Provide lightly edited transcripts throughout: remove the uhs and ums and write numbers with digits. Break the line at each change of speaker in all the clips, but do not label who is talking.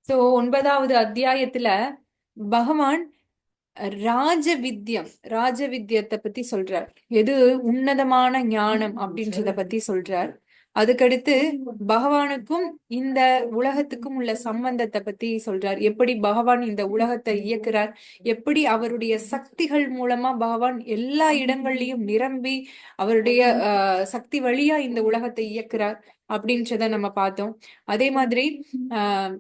So 9வது அத்தியாயத்துல பகவான் ராஜ வித்யத்தை பத்தி சொல்றார். எது உன்னதமான ஞானம் அப்படின்றத பத்தி சொல்றார். அதுக்கடுத்து பகவானுக்கும் இந்த உலகத்துக்கும் உள்ள சம்பந்தத்தை பத்தி சொல்றார். எப்படி பகவான் இந்த உலகத்தை இயக்குறார், எப்படி அவருடைய சக்திகள் மூலமா பகவான் எல்லா இடங்கள்லயும் நிரம்பி அவருடைய சக்தி வழியா இந்த உலகத்தை இயக்குறார் அப்படின்றத நம்ம பார்த்தோம். அதே மாதிரி ஆஹ்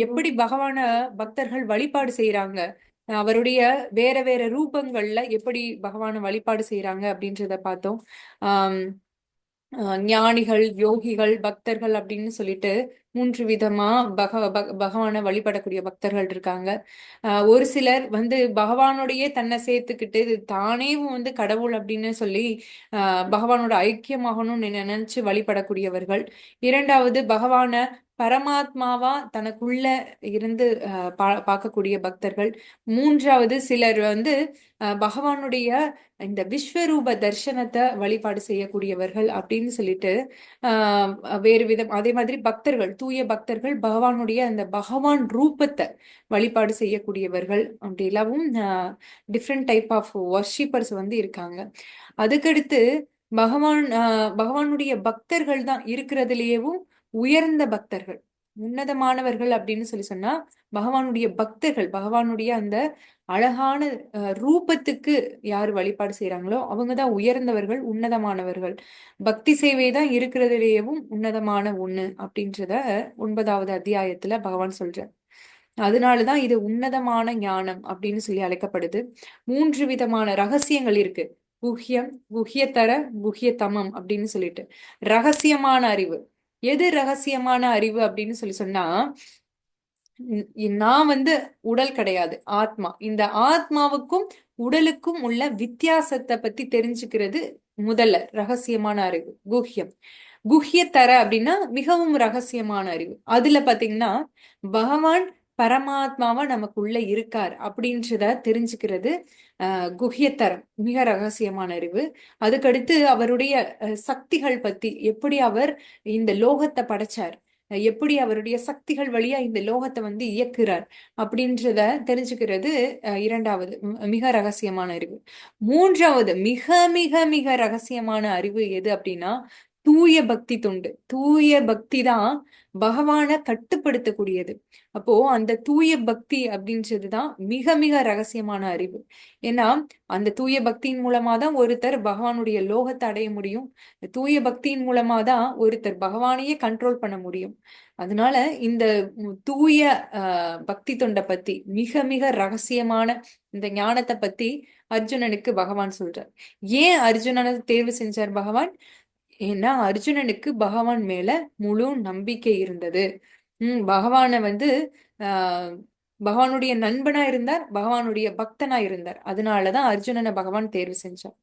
எப்படி பகவான பக்தர்கள் வழிபாடு செய்யறாங்க, அவருடைய வேற வேற ரூபங்கள்ல எப்படி பகவான வழிபாடு செய்யறாங்க அப்படின்றத பார்த்தோம். ஆஹ் ஞானிகள், யோகிகள், பக்தர்கள் அப்படின்னு சொல்லிட்டு 3 விதமா பகவானை வழிபடக்கூடிய பக்தர்கள் இருக்காங்க. ஒரு சிலர் பகவானோடையே தன்னை சேர்த்துக்கிட்டு தானே கடவுள் அப்படின்னு சொல்லி பகவானோட ஐக்கியமாகணும்னு நினைச்சு வழிபடக்கூடியவர்கள். இரண்டாவது, பகவான பரமாத்மாவா தனக்குள்ள இருந்து பார்க்கக்கூடிய பக்தர்கள். மூன்றாவது, சிலர் பகவானுடைய இந்த விஸ்வரூப தர்சனத்தை வழிபாடு செய்யக்கூடியவர்கள் அப்படின்னு சொல்லிட்டு ஆஹ் வேறு விதம். அதே மாதிரி பக்தர்கள், தூய பக்தர்கள் பகவானுடைய அந்த பகவான் ரூபத்தை வழிபாடு செய்யக்கூடியவர்கள். அப்படி எல்லாவும் டிஃப்ரெண்ட் டைப் ஆஃப் வர்ஷிப்பர்ஸ் இருக்காங்க. அதுக்கடுத்து பகவானுடைய பக்தர்கள் தான் இருக்கிறதுலயேவும் உயர்ந்த பக்தர்கள், உன்னதமானவர்கள் அப்படின்னு சொன்னா பகவானுடைய பக்தர்கள். பகவானுடைய அந்த அழகான ரூபத்துக்கு யாரு வழிபாடு செய்யறாங்களோ அவங்கதான் உயர்ந்தவர்கள், உன்னதமானவர்கள். பக்தி சேவை தான் இருக்கிறதுலேயேவும் உன்னதமான ஒண்ணு அப்படின்றத 9வது அத்தியாயத்துல பகவான் சொல்றார். அதனாலதான் இது உன்னதமான ஞானம் அப்படின்னு சொல்லி அழைக்கப்படுது. 3 விதமான ரகசியங்கள் இருக்கு. குஹ்யம், குஹ்யத்தர, குஹ்யதமம் அப்படின்னு சொல்லிட்டு ரகசியமான அறிவு. எது ரகசியமான அறிவு அப்படின்னு சொன்னா, நான் உடல் கிடையாது, ஆத்மா. இந்த ஆத்மாவுக்கும் உடலுக்கும் உள்ள வித்தியாசத்தை பத்தி தெரிஞ்சுக்கிறது முதல்ல ரகசியமான அறிவு, குஹ்யம். குஹ்யத்தர அப்படின்னா மிகவும் ரகசியமான அறிவு. அதுல பாத்தீங்கன்னா பகவான் பரமாத்மாவா நமக்குள்ள இருக்கார் அப்படின்றத தெரிஞ்சுக்கிறது குஹ்யத்தரம், மிக ரகசியமான அறிவு. அதுக்கடுத்து அவருடைய சக்திகள் பத்தி, எப்படி அவர் இந்த லோகத்தை படைச்சார், எப்படி அவருடைய சக்திகள் வழியா இந்த லோகத்தை இயக்குறார் அப்படின்றத தெரிஞ்சுக்கிறது இரண்டாவது மிக ரகசியமான அறிவு. மூன்றாவது மிக மிக மிக ரகசியமான அறிவு எது அப்படின்னா தூய பக்தி தொண்டு. தூய பக்தி தான் பகவானை கட்டுப்படுத்தக்கூடியது. அப்போ அந்த தூய பக்தி அப்படின்றதுதான் மிக மிக ரகசியமான அறிவு. ஏன்னா அந்த தூய பக்தியின் மூலமா தான் ஒருத்தர் பகவானுடைய லோகத்தை அடைய முடியும். தூய பக்தியின் மூலமா தான் ஒருத்தர் பகவானையே கண்ட்ரோல் பண்ண முடியும். அதனால இந்த தூய பக்தி தொண்டை பத்தி, மிக மிக ரகசியமான இந்த ஞானத்தை பத்தி அர்ஜுனனுக்கு பகவான் சொல்றார். ஏன் அர்ஜுனனை தேர்வு செஞ்சார் பகவான்? ஏன்னா அர்ஜுனனுக்கு பகவான் மேல முழு நம்பிக்கை இருந்தது. பகவான ஆஹ் பகவானுடைய நண்பனா இருந்தார், பகவானுடைய பக்தனா இருந்தார். அதனாலதான் அர்ஜுனனை பகவான் தேர்வு செஞ்சார்.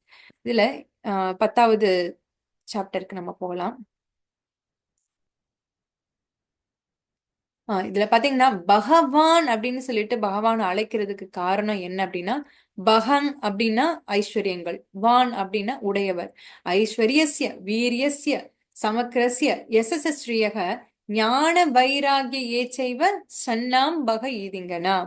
இதுல 10வது சாப்டருக்கு நம்ம போகலாம். இதுல பாத்தீங்கன்னா பகவான் அப்படின்னு சொல்லிட்டு பகவான் அழைக்கிறதுக்கு காரணம் என்ன அப்படின்னா, பகம் அப்படின்னா ஐஸ்வர்யங்கள், வான் அப்படின்னா உடையவர். ஐஸ்வர்யஸ்ய வீரியஸ்ய சமக்கிரஸ்ய யசஸ்ரீயக ஞான வைராகிய ஏச்சைவ சன்னாம் பக ஈதிங்கனா.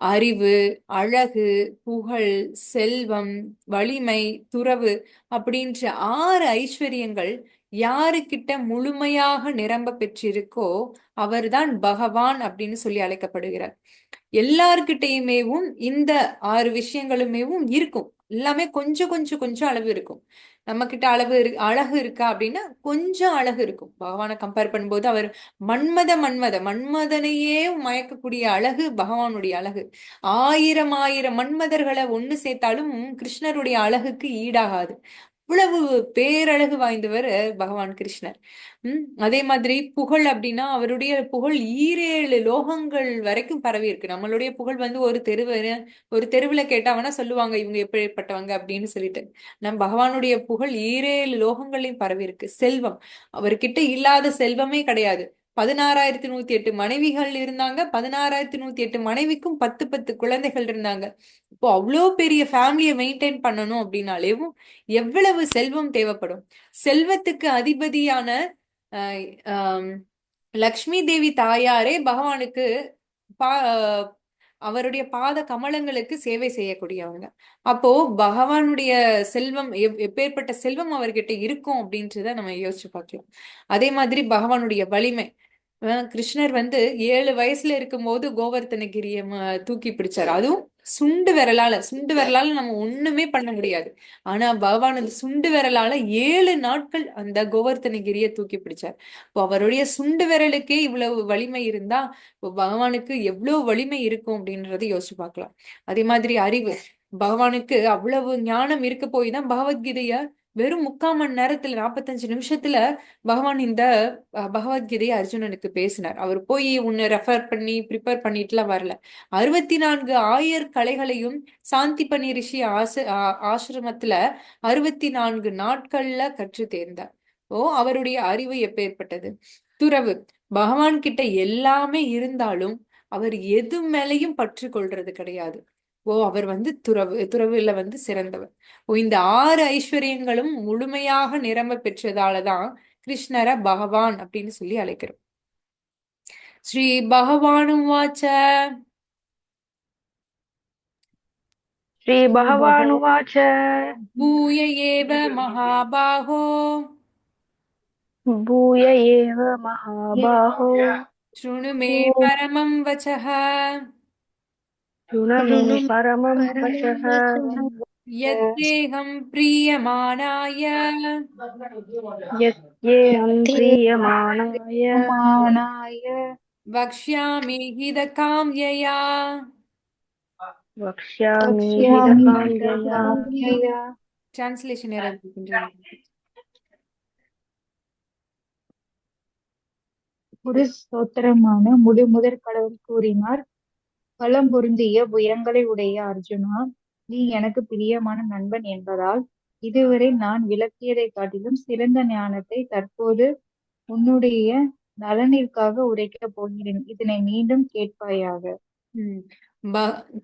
அறிவு, அழகு, புகழ், செல்வம், வலிமை, துறவு அப்படின்ற 6 ஐஸ்வர்யங்கள் யாருக்கிட்ட முழுமையாக நிரம்ப பெற்றிருக்கோ அவர்தான் பகவான் அப்படின்னு சொல்லி அழைக்கப்படுகிறார். எல்லார்கிட்டையுமேவும் இந்த 6 விஷயங்களுமேவும் இருக்கும். எல்லாமே கொஞ்சம் கொஞ்சம் கொஞ்சம் அளவு இருக்கும். நம்ம கிட்ட அழகு இருக்கா அப்படின்னா கொஞ்சம் அழகு இருக்கும். பகவானை கம்பேர் பண்ணும்போது அவர் மன்மதனையே மயக்கக்கூடிய அழகு பகவானுடைய அழகு. ஆயிரம் ஆயிரம் மன்மதர்களை ஒண்ணு சேர்த்தாலும் கிருஷ்ணருடைய அழகுக்கு ஈடாகாது. இவ்வளவு பேரழகு வாய்ந்தவர் பகவான் கிருஷ்ணர். அதே மாதிரி புகழ் அப்படின்னா அவருடைய புகழ் 7 லோகங்கள் வரைக்கும் பரவி இருக்கு. நம்மளுடைய புகழ் ஒரு தெருவுல கேட்டாங்கன்னா சொல்லுவாங்க இவங்க எப்படிப்பட்டவங்க அப்படின்னு சொல்லிட்டு. பகவானுடைய புகழ் 7 லோகங்களையும் பரவி இருக்கு. செல்வம், அவர்கிட்ட இல்லாத செல்வமே கிடையாது. 16,108 மனைவிகள் இருந்தாங்க. 16,108 மனைவிக்கும் 10 10 குழந்தைகள் இருந்தாங்க. இப்போ அவ்வளோ பெரிய ஃபேமிலியை மெயின்டைன் பண்ணணும் அப்படின்னாலேவும் எவ்வளவு செல்வம் தேவைப்படும். செல்வத்துக்கு அதிபதியான லக்ஷ்மி தேவி தாயாரே பகவானுக்கு பா அவருடைய பாத கமலங்களுக்கு சேவை செய்யக்கூடியவங்க. அப்போ பகவானுடைய செல்வம் எப்பேற்பட்ட செல்வம் அவர்கிட்ட இருக்கும் அப்படின்றத நம்ம யோசிச்சு பார்க்கலாம். அதே மாதிரி பகவானுடைய வலிமை. கிருஷ்ணர் 7 வயசுல இருக்கும்போது கோவர்த்தனகிரிய தூக்கி பிடிச்சாரு. அதுவும் சுண்டு விரலால நம்ம ஒண்ணுமே பண்ண முடியாது. ஆனா பகவான் அந்த சுண்டு விரலால 7 நாட்கள் அந்த கோவர்த்தனகிரிய தூக்கி பிடிச்சார். இப்போ அவருடைய சுண்டு விரலுக்கே இவ்வளவு வலிமை இருந்தா இப்போ பகவானுக்கு எவ்வளவு வலிமை இருக்கும் அப்படின்றத யோசிச்சு பார்க்கலாம். அதே மாதிரி அறிவு. பகவானுக்கு அவ்வளவு ஞானம் இருக்க போய் தான் பகவத்கீதைய வெறும் 3/4 மணி நேரத்துல 45 நிமிஷத்துல பகவான் இந்த பகவத்கீதையை அர்ஜுனனுக்கு பேசினார். அவர் போய் உன்னை ரெஃபர் பண்ணி ப்ரிப்பேர் பண்ணிட்டுலாம் வரல. 64 ஆயர் கலைகளையும் சாந்திபனி ரிஷி ஆசிரமத்துல 64 நாட்கள்ல கற்று தேர்ந்தார். அவருடைய அறிவு எப்பேற்பட்டது. துறவு. பகவான் கிட்ட எல்லாமே இருந்தாலும் அவர் எது மேலையும் பற்று கொள்றது கிடையாது. அவர் துறவுல சிறந்தவர். இந்த 6 ஐஸ்வர்யங்களும் முழுமையாக நிரம்ப பெற்றதாலதான் கிருஷ்ணரை பகவான் அப்படின்னு சொல்லி அழைக்கிறோம். ஸ்ரீ பகவானும் வாச்ச.
ஸ்ரீ பகவானுவாச்ச
பூய ஏவ மகாபாஹோ
பூய ஏவ மகாபாஹோ
ஸ்ருணு மே பரமம் வச்சः
சுணமே பரமம் வசः
யத்தேகம் பிரியமானாய
யத்யேஹம் பிரியமானாய
வக்ஷ்யாமி ஹிதகாம்யயா.
வக்ஷ்யாமி ஹிதகாம்யயா.
டிரான்ஸ்லேஷன் யாராவது கொஞ்சம்.
ஒரு ஸ்தோத்திரமான முதற் கடவுள் கூறினார். பலம் பொருந்திய புயங்களை உடைய அர்ஜுனா, நீ எனக்கு பிரியமான நண்பன் என்பதால் இதுவரை நான் விளக்கியதை காட்டிலும் சிறந்த ஞானத்தை தற்போது உன்னுடைய நலனிற்காக உரைக்கப் போகிறேன். இதனை மீண்டும் கேட்பாயாக.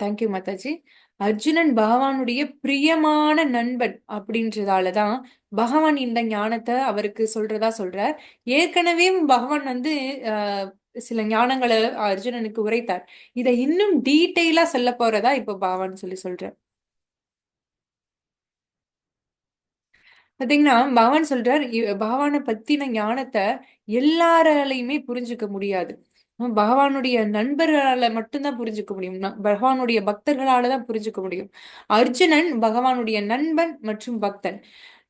தேங்க்யூ மாதாஜி. அர்ஜுனன் பகவானுடைய பிரியமான நண்பன் அப்படின்றதாலதான் பகவான் இந்த ஞானத்தை அவருக்கு சொல்றார். ஏற்கனவே பகவான் சில ஞானங்களை அர்ஜுனனுக்கு உரைத்தார். இதை இன்னும் டீட்டெயிலா சொல்ல போறதா இப்ப பகவான் சொல்றார். பாத்தீங்கன்னா பகவான் சொல்றார், பகவானை பத்தின ஞானத்தை எல்லாராலையுமே புரிஞ்சுக்க முடியாது. பகவானுடைய நண்பர்களால மட்டும்தான் புரிஞ்சுக்க முடியும். பகவானுடைய பக்தர்களால தான் புரிஞ்சுக்க முடியும். அர்ஜுனன் பகவானுடைய நண்பன் மற்றும் பக்தன்.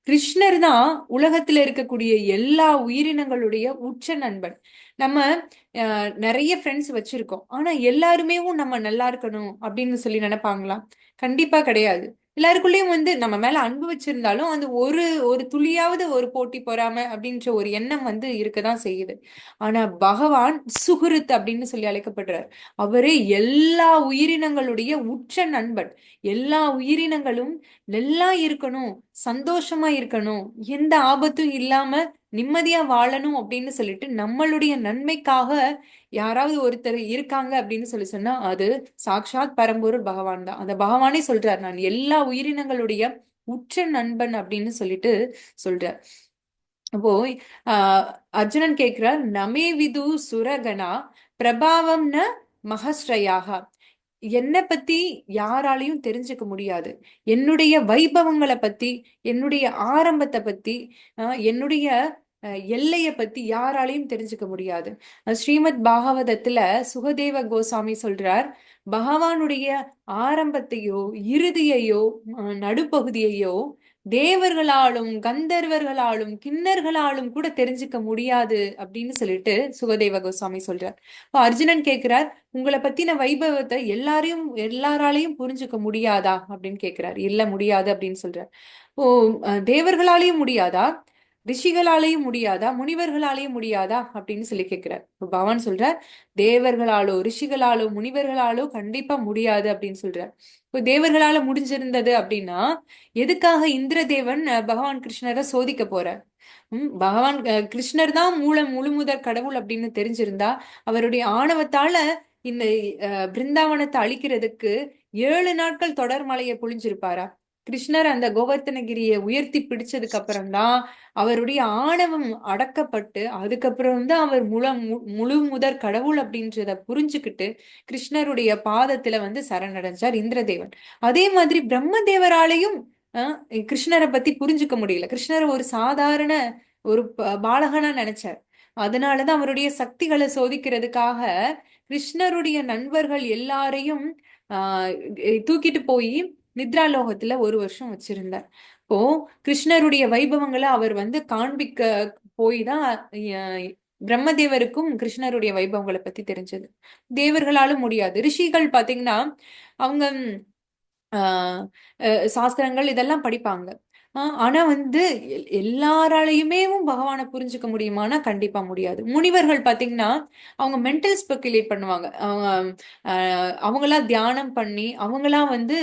கிருஷ்ணர் தான் உலகத்துல இருக்கக்கூடிய எல்லா உயிரினங்களுடைய உச்ச நண்பன். நம்ம நிறைய ஃப்ரெண்ட்ஸ் வச்சிருக்கோம். ஆனா எல்லாருமே நம்ம நல்லா இருக்கணும் அப்படின்னு சொல்லி நினைப்பாங்களா? கண்டிப்பா கிடையாது. எல்லாருக்குள்ளயும் நம்ம மேல அன்பு வச்சிருந்தாலும் அந்த ஒரு துளியாவது ஒரு போட்டி பொறாம அப்படின்ற ஒரு எண்ணம் இருக்கதான் செய்யுது. ஆனா பகவான் சுஹ்ருத் அப்படின்னு சொல்லி அழைக்கப்படுறார். அவரே எல்லா உயிரினங்களுடைய உச்ச நண்பன். எல்லா உயிரினங்களும் நல்லா இருக்கணும், சந்தோஷமா இருக்கணும், எந்த ஆபத்தும் இல்லாம நிம்மதியா வாழணும் அப்படின்னு சொல்லிட்டு நம்மளுடைய நன்மைக்காக யாராவது ஒருத்தர் இருக்காங்க அப்படின்னு சொன்னா அது சாக்ஷாத் பரம்பொருள் பகவான் தான். அந்த பகவானே சொல்றார், நான் எல்லா உயிரினங்களுடைய உற்ற நண்பன் அப்படின்னு சொல்லிட்டு சொல்றார். அப்போ அர்ஜுனன் கேட்கிறார், நமே விது சுரகணா பிரபாவம் ந மகஸ்ரயாக. என்னை பத்தி யாராலையும் தெரிஞ்சுக்க முடியாது. என்னுடைய வைபவங்களை பத்தி, என்னுடைய ஆரம்பத்தை பத்தி, என்னுடைய எல்லைய பத்தி யாராலையும் தெரிஞ்சுக்க முடியாது. ஸ்ரீமத் பாகவதத்துல சுகதேவ கோசாமி சொல்றார், பகவானுடைய ஆரம்பத்தையோ இறுதியையோ நடுப்பகுதியையோ தேவர்களாலும் கந்தர்வர்களாலும் கிண்ணர்களாலும் கூட தெரிஞ்சுக்க முடியாது அப்படின்னு சொல்லிட்டு சுகதேவ கோசாமி சொல்றார். இப்போ அர்ஜுனன் கேட்கிறார், உங்களை பத்தின வைபவத்தை எல்லாராலையும் புரிஞ்சுக்க முடியாதா அப்படின்னு கேட்கிறார். இல்ல, முடியாது அப்படின்னு சொல்றார். தேவர்களாலையும் முடியாதா, ரிஷிகளாலேயும் முடியாதா, முனிவர்களாலேயும் முடியாதா அப்படின்னு சொல்லி கேட்கிறார். பகவான் சொல்றார், தேவர்களாலோ ரிஷிகளாலோ முனிவர்களாலோ கண்டிப்பா முடியாது அப்படின்னு சொல்றார். இப்போ தேவர்களால முடிஞ்சிருந்தது அப்படின்னா எதுக்காக இந்திரதேவன் பகவான் கிருஷ்ணரை சோதிக்க போறார்? பகவான் கிருஷ்ணர் தான் முழுமுதற் கடவுள் அப்படின்னு தெரிஞ்சிருந்தா அவருடைய ஆணவத்தால இந்த பிருந்தாவனத்தை அழிக்கிறதுக்கு 7 நாட்கள் தொடர் மலையை பொழிஞ்சிருப்பாரா? கிருஷ்ணர் அந்த கோவர்த்தனகிரியை உயர்த்தி பிடிச்சதுக்கு அப்புறம் தான் அவருடைய ஆணவம் அடக்கப்பட்டு அதுக்கப்புறம் தான் அவர் முழு முதற் கடவுள் அப்படின்றத புரிஞ்சுக்கிட்டு கிருஷ்ணருடைய பாதத்துல வந்து சரணடைஞ்சார் இந்திரதேவன். அதே மாதிரி பிரம்மதேவராலையும் அஹ், கிருஷ்ணரை பத்தி புரிஞ்சுக்க முடியல. கிருஷ்ணர் ஒரு சாதாரண ஒரு பாலகனா நினைச்சார். அதனாலதான் அவருடைய சக்திகளை சோதிக்கிறதுக்காக கிருஷ்ணருடைய நண்பர்கள் எல்லாரையும் ஆஹ் தூக்கிட்டு போய் நித்ராலோகத்துல ஒரு வருஷம் வச்சிருந்தார். இப்போ கிருஷ்ணருடைய வைபவங்களை அவர் வந்து காண்பிக்க போய் தான் பிரம்மதேவருக்கும் கிருஷ்ணருடைய வைபவங்களை பத்தி தெரிஞ்சது. தேவர்களாலும் முடியாது. ரிஷிகள் பாத்தீங்கன்னா அவங்க ஆஹ் சாஸ்திரங்கள் இதெல்லாம் படிப்பாங்க. ஆனா வந்து எல்லாராலையுமே பகவானை புரிஞ்சுக்க முடியுமானா கண்டிப்பா முடியாது. முனிவர்கள் பாத்தீங்கன்னா அவங்க மென்டல் ஸ்பெக்குலேட் பண்ணுவாங்க. அவங்க அவங்களா தியானம் பண்ணி அவங்களா வந்து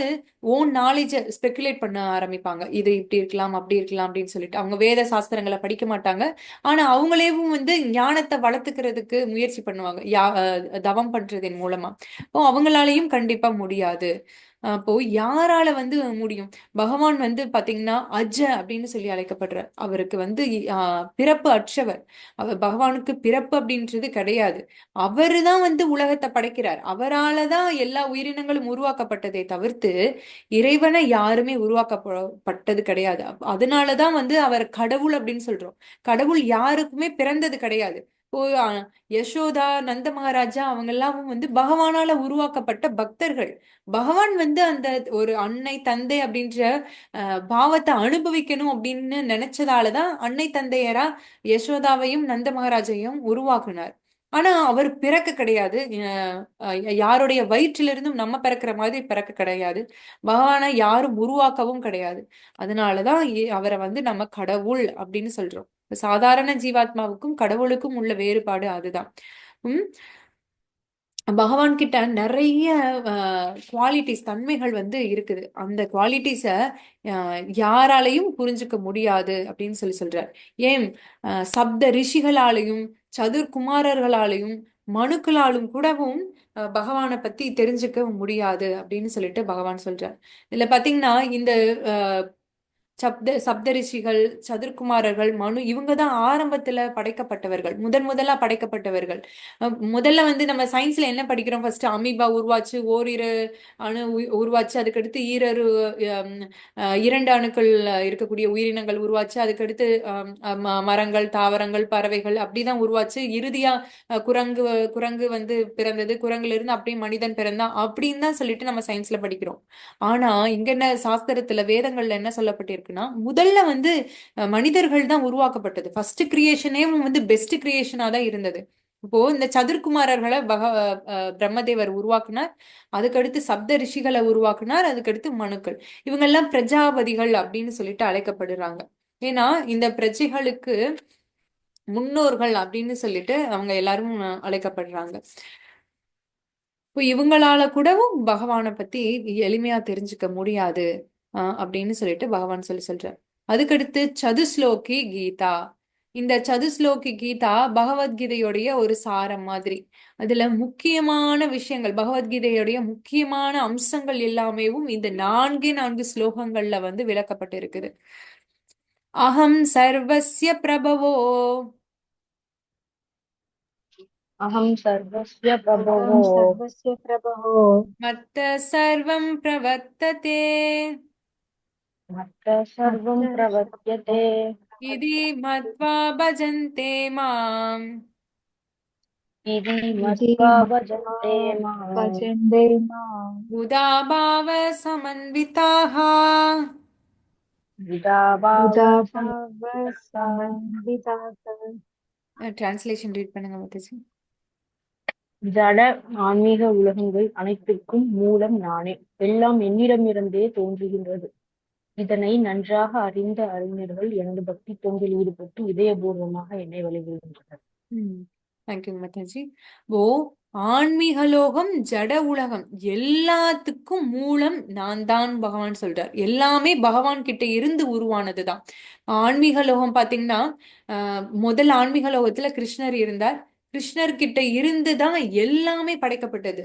ஓன் நாலேஜ ஸ்பெக்குலேட் பண்ண ஆரம்பிப்பாங்க. இது இப்படி இருக்கலாம் அப்படி இருக்கலாம் அப்படின்னு சொல்லிட்டு அவங்க வேத சாஸ்திரங்களை படிக்க மாட்டாங்க. ஆனா அவங்களேவும் வந்து ஞானத்தை வளர்த்துக்கிறதுக்கு முயற்சி பண்ணுவாங்க, தவம் பண்றதன் மூலமா. இப்போ அவங்களாலையும் கண்டிப்பா முடியாது. அப்போ யாரால வந்து முடியும்? பகவான் வந்து பாத்தீங்கன்னா அஜ அப்படின்னு சொல்லி அழைக்கப்படுறார். அவருக்கு வந்து பிறப்பு அற்றவர். பகவானுக்கு பிறப்பு அப்படின்றது கிடையாது. அவருதான் வந்து உலகத்தை படைக்கிறார். அவராலதான் எல்லா உயிரினங்களும் உருவாக்கப்பட்டதை தவிர்த்து இறைவனை யாருமே உருவாக்கப்பட்டது கிடையாது. அதனாலதான் வந்து அவர் கடவுள் அப்படின்னு சொல்றோம். கடவுள் யாருக்குமே பிறந்தது கிடையாது. இப்போ யசோதா, நந்த மகாராஜா அவங்க எல்லாம் வந்து பகவானால உருவாக்கப்பட்ட பக்தர்கள். பகவான் வந்து அந்த ஒரு அன்னை தந்தை அப்படின்ற பாவத்தை அனுபவிக்கணும் அப்படின்னு நினைச்சதாலதான் அன்னை தந்தையரா யசோதாவையும் நந்த மகாராஜையும் உருவாக்குனார். ஆனா அவர் பிறக்க கிடையாது. யாருடைய வயிற்றிலிருந்தும் நம்ம பிறக்கிற மாதிரி பிறக்க கிடையாது. பகவானை யாரும் உருவாக்கவும் கிடையாது. அதனாலதான் அவரை வந்து நம்ம கடவுள் அப்படின்னு சொல்றோம். சாதாரண ஜீவாத்மாவுக்கும் கடவுளுக்கும் உள்ள வேறுபாடு அதுதான். உம் பகவான் கிட்ட நிறைய குவாலிட்டிஸ், தன்மைகள் வந்து இருக்குது. அந்த குவாலிட்டிஸ யாராலையும் புரிஞ்சுக்க முடியாது அப்படின்னு சொல்றார். ஏன் சப்த ரிஷிகளாலையும் சதுர்குமாரர்களாலையும் மனுக்களாலும் கூடவும் பகவானை பத்தி தெரிஞ்சுக்க முடியாது அப்படின்னு சொல்லிட்டு பகவான் சொல்றார். இதுல பாத்தீங்கன்னா இந்த சப்தரிஷிகள், சதுர்குமாரர்கள், மனு இவங்க தான் ஆரம்பத்துல படைக்கப்பட்டவர்கள், முதலா படைக்கப்பட்டவர்கள். முதல்ல வந்து நம்ம சயின்ஸ்ல என்ன படிக்கிறோம்? ஃபர்ஸ்ட் அமீபா உருவாச்சு, ஓரிரு அணு உருவாச்சு, அதுக்கடுத்து இரண்டு அணுக்கள் இருக்கக்கூடிய உயிரினங்கள் உருவாச்சு, அதுக்கடுத்து மரங்கள், தாவரங்கள், பறவைகள் அப்படிதான் உருவாச்சு. இறுதியா குரங்கு குரங்கு வந்து பிறந்தது. குரங்குல இருந்து அப்படியே மனிதன் பிறந்தான் அப்படின்னு தான் சொல்லிட்டு நம்ம சயின்ஸ்ல படிக்கிறோம். ஆனா இங்க என்ன சாஸ்திரத்துல வேதங்கள்ல என்ன சொல்லப்பட்டிருக்குன்னா, முதல்ல வந்து மனிதர்கள் தான் உருவாக்கப்பட்டது. ஃபர்ஸ்ட் கிரியேஷனே வந்து பெஸ்ட் கிரியேஷனா தான் இருந்தது. இப்போ இந்த சதுர்குமாரர்களை பிரம்மதேவர் உருவாக்குனார். அதுக்கடுத்து சப்த ரிஷிகளை உருவாக்குனார். அதுக்கடுத்து மனுக்கள். இவங்க எல்லாம் பிரஜாபதிகள் அப்படின்னு சொல்லிட்டு அழைக்கப்படுறாங்க. ஏன்னா இந்த பிரஜைகளுக்கு முன்னோர்கள் அப்படின்னு சொல்லிட்டு அவங்க எல்லாரும் அழைக்கப்படுறாங்க. இப்போ இவங்களால கூடவும் பகவானை பத்தி எளிமையா தெரிஞ்சுக்க முடியாது அப்படின்னு சொல்லிட்டு பகவான் சொல்றார். அதுக்கடுத்து சதுஸ்லோகி கீதா. இந்த சதுஸ்லோகி கீதா பகவத்கீதையுடைய ஒரு சாரம் மாதிரி. அதுல முக்கியமான விஷயங்கள், பகவத்கீதையுடைய முக்கியமான அம்சங்கள் எல்லாமேவும் இந்த நான்கு ஸ்லோகங்கள்ல வந்து விளக்கப்பட்டு இருக்குது. அகம் சர்வஸ்ய பிரபவோ
அகம் சர்வஸ்ய பிரபவோ
அகம் சர்வஸ்ய பிரபவோ
மத்த சர்வம் பிரவர்த்ததே
மத்த சர்வம் பிரவர்த்தியதே
இதி மத்வா பஜந்தே மாம்
இதி
இதி
மத்வா
மத்வா
பஜந்தே மாம்
பஜந்தே மாம்
உதாபாவ சமன்விதாः.
விதாபாவ
உதாபாவ
சமன்விதாः.
சமன்விதாः.
டிரான்ஸ்லேஷன் ரீட் பண்ணுங்க மாதாஜி.
ஜட ஆன்மீக உலகங்கள் அனைத்திற்கும் மூலம் நானே. எல்லாம் என்னிடமிருந்தே தோன்றுகின்றது. இதனை நன்றாக அறிந்த அறிஞர்கள் எனது பக்தி தொண்டில் ஈடுபட்டு இதயபூர்வமாக என்னை வழிபடுகின்றனர்.
தேங்க்யூ மாதாஜி. ஓ ஆன்மீகலோகம், ஜட உலகம் எல்லாத்துக்கும் மூலம் நான் தான் பகவான் சொல்றார். எல்லாமே பகவான் கிட்ட இருந்து உருவானதுதான். ஆன்மீகலோகம் பாத்தீங்கன்னா முதல் ஆன்மீகலோகத்துல கிருஷ்ணர் இருந்தார். கிருஷ்ணர்கிட்ட இருந்து தான் எல்லாமே படைக்கப்பட்டது.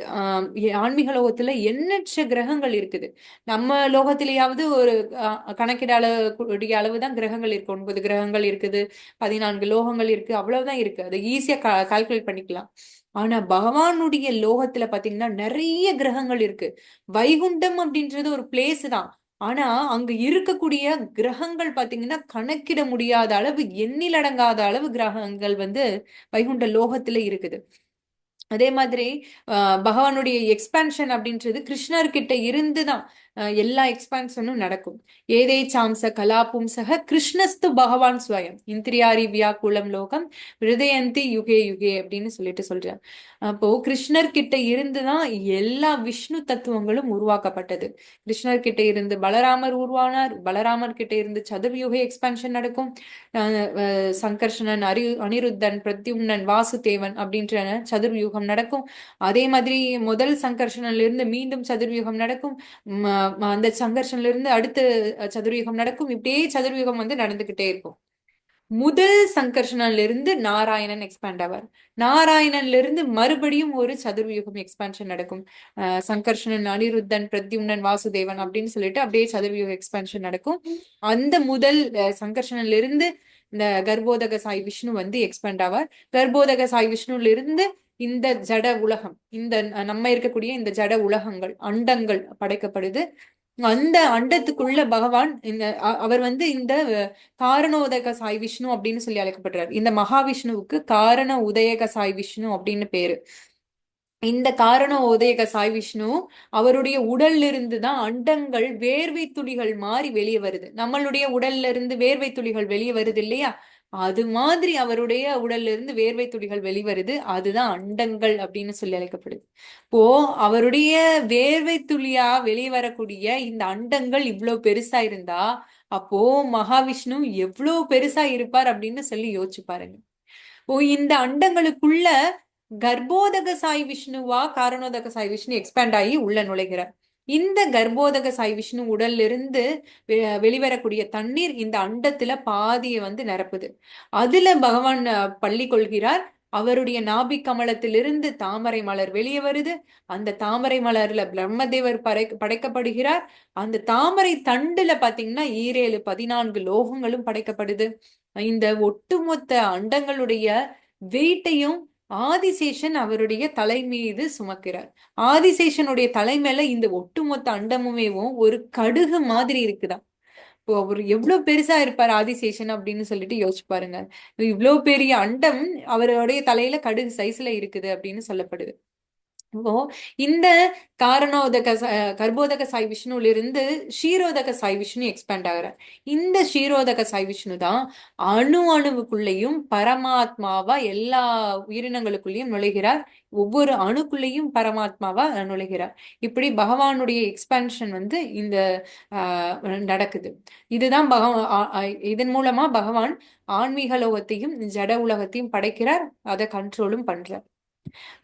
ஆன்மீக லோகத்துல எண்ணற்ற கிரகங்கள் இருக்குது. நம்ம லோகத்திலேயாவது ஒரு கணக்கிட கூடிய அளவு தான் கிரகங்கள் இருக்கு. 9 கிரகங்கள் இருக்குது, 14 லோகங்கள் இருக்கு, அவ்வளவுதான் இருக்கு. அதை ஈஸியா கால்குலேட் பண்ணிக்கலாம். ஆனா பகவானுடைய லோகத்துல பாத்தீங்கன்னா நிறைய கிரகங்கள் இருக்கு. வைகுண்டம் அப்படின்றது ஒரு பிளேஸ் தான். ஆனா அங்க இருக்கக்கூடிய கிரகங்கள் பாத்தீங்கன்னா கணக்கிட முடியாத அளவு, எண்ணிலடங்காத அளவு கிரகங்கள் வந்து வைகுண்ட லோகத்துல இருக்குது. அதே மாதிரி பகவானுடைய எக்ஸ்பான்ஷன் அப்படின்றது கிருஷ்ணர்கிட்ட இருந்துதான் எல்லா எக்ஸ்பான்ஷனும் நடக்கும். ஏதே சாம்ச கலாபும்சக கிருஷ்ணஸ்து பகவான் ஸ்வயம் இந்திரியாரி வியாக்குலம் லோகம் ஹிருதயந்தி யுகே யுகே அப்படின்னு சொல்லிட்டு சொல்றார். அப்போ கிருஷ்ணர்கிட்ட இருந்துதான் எல்லா விஷ்ணு தத்துவங்களும் உருவாக்கப்பட்டது. கிருஷ்ணர்கிட்ட இருந்து பலராமர் உருவானார். பலராமர் கிட்ட இருந்து சதுர்யுக எக்ஸ்பான்ஷன் நடக்கும். சங்கர்ஷணன், அனிருத்தன், பிரத்யும்னன், வாசுதேவன் அப்படின்ற சதுர்யுகம் நடக்கும். அதே மாதிரி முதல் சங்கர்ஷனிலிருந்து இருந்து மீண்டும் சதுர்யுகம் நடக்கும். அந்த சங்கர்ஷன்ல இருந்து அடுத்த சதுர்யுகம் நடக்கும். இப்படியே சதுர்யுகம் வந்து நடந்துகிட்டே இருக்கும். முதல் சங்கர்ஷனிலிருந்து இருந்து நாராயணன் எக்ஸ்பேண்ட் ஆவார். நாராயணன்ல இருந்து மறுபடியும் ஒரு சதுர்யுகம் எக்ஸ்பான்ஷன் நடக்கும். சங்கர்ஷணன், அனிருத்தன், பிரத்யும்னன், வாசுதேவன் அப்படின்னு சொல்லிட்டு அப்படியே சதுர்யுக எக்ஸ்பான்ஷன் நடக்கும். அந்த முதல் சங்கர்ஷனிலிருந்து இருந்து இந்த கர்ப்போதக சாய் விஷ்ணு வந்து எக்ஸ்பேண்ட் ஆவார். கர்ப்போதக சாய் விஷ்ணுல இருந்து இந்த ஜட உலகம், இந்த நம்ம இருக்கக்கூடிய இந்த ஜட உலகங்கள், அண்டங்கள் படைக்கப்படுது. அந்த அண்டத்துக்குள்ள பகவான் அவர் வந்து இந்த காரணோதக சாய் விஷ்ணு அப்படின்னு சொல்லி அழைக்கப்படுறார். இந்த மகாவிஷ்ணுவுக்கு காரண உதயக சாய் விஷ்ணு அப்படின்னு பேரு. இந்த காரண உதயக சாய் விஷ்ணு அவருடைய உடல்ல இருந்து தான் அண்டங்கள் வேர்வை துளிகள் மாறி வெளியே வருது. நம்மளுடைய உடல்ல இருந்து வேர்வை துளிகள் வெளியே வருது இல்லையா? அது மாதிரி அவருடைய உடல்ல இருந்து வேர்வை துளிகள் வெளிவருது. அதுதான் அண்டங்கள் அப்படின்னு சொல்லி அழைக்கப்படுது. இப்போ அவருடைய வேர்வை துளியா வெளியே வரக்கூடிய இந்த அண்டங்கள் இவ்வளவு பெருசா இருந்தா, அப்போ மகாவிஷ்ணு எவ்வளவு பெருசா இருப்பார் அப்படின்னு சொல்லி யோசிச்சு பாருங்க. இந்த அண்டங்களுக்குள்ள கர்ப்போதக சாய் விஷ்ணுவா காரணோதக சாய் விஷ்ணு எக்ஸ்பேண்ட் ஆகி உள்ள நுழைகிறார். இந்த கர்ப்போதக சாய் விஷ்ணு உடல்ல இருந்து வெளிவரக்கூடிய தண்ணீர் இந்த அண்டத்துல பாதியை வந்து நிரப்புது. அதுல பகவான் பள்ளி கொள்கிறார். அவருடைய நாபி கமலத்திலிருந்து தாமரை மலர் வெளியே வருது. அந்த தாமரை மலர்ல பிரம்மதேவர் படைக்கப்படுகிறார். அந்த தாமரை தண்டுல பாத்தீங்கன்னா 14 லோகங்களும் படைக்கப்படுது. இந்த ஒட்டுமொத்த அண்டங்களுடைய வெயிட்டையும் ஆதிசேஷன் அவருடைய தலை மீது சுமக்கிறார். ஆதிசேஷனுடைய தலை மேல இந்த ஒட்டுமொத்த அண்டமுமேவும் ஒரு கடுகு மாதிரி இருக்குதான். இப்போ அவர் எவ்வளவு பெருசா இருப்பார் ஆதிசேஷன் அப்படின்னு சொல்லிட்டு யோசிச்சு பாருங்க. இவ்வளவு பெரிய அண்டம் அவருடைய தலையில கடுகு சைஸ்ல இருக்குது அப்படின்னு சொல்லப்படுது. இப்போ இந்த காரணோதக கர்ப்போதக சாய் விஷ்ணுல இருந்து ஷீரோதக சாய் விஷ்ணு எக்ஸ்பேண்ட் ஆகுற. இந்த ஷீரோதக சாய் விஷ்ணு தான் அணுவுக்குள்ளேயும் பரமாத்மாவா எல்லா உயிரினங்களுக்குள்ளேயும் நுழைகிறார். ஒவ்வொரு அணுக்குள்ளேயும் பரமாத்மாவா நுழைகிறார். இப்படி பகவானுடைய எக்ஸ்பான்ஷன் வந்து இந்த நடக்குது. இதுதான் இதன் மூலமா பகவான் ஆன்மீக லோகத்தையும் ஜட உலகத்தையும் படைக்கிறார். அதை கண்ட்ரோலும் பண்றார்.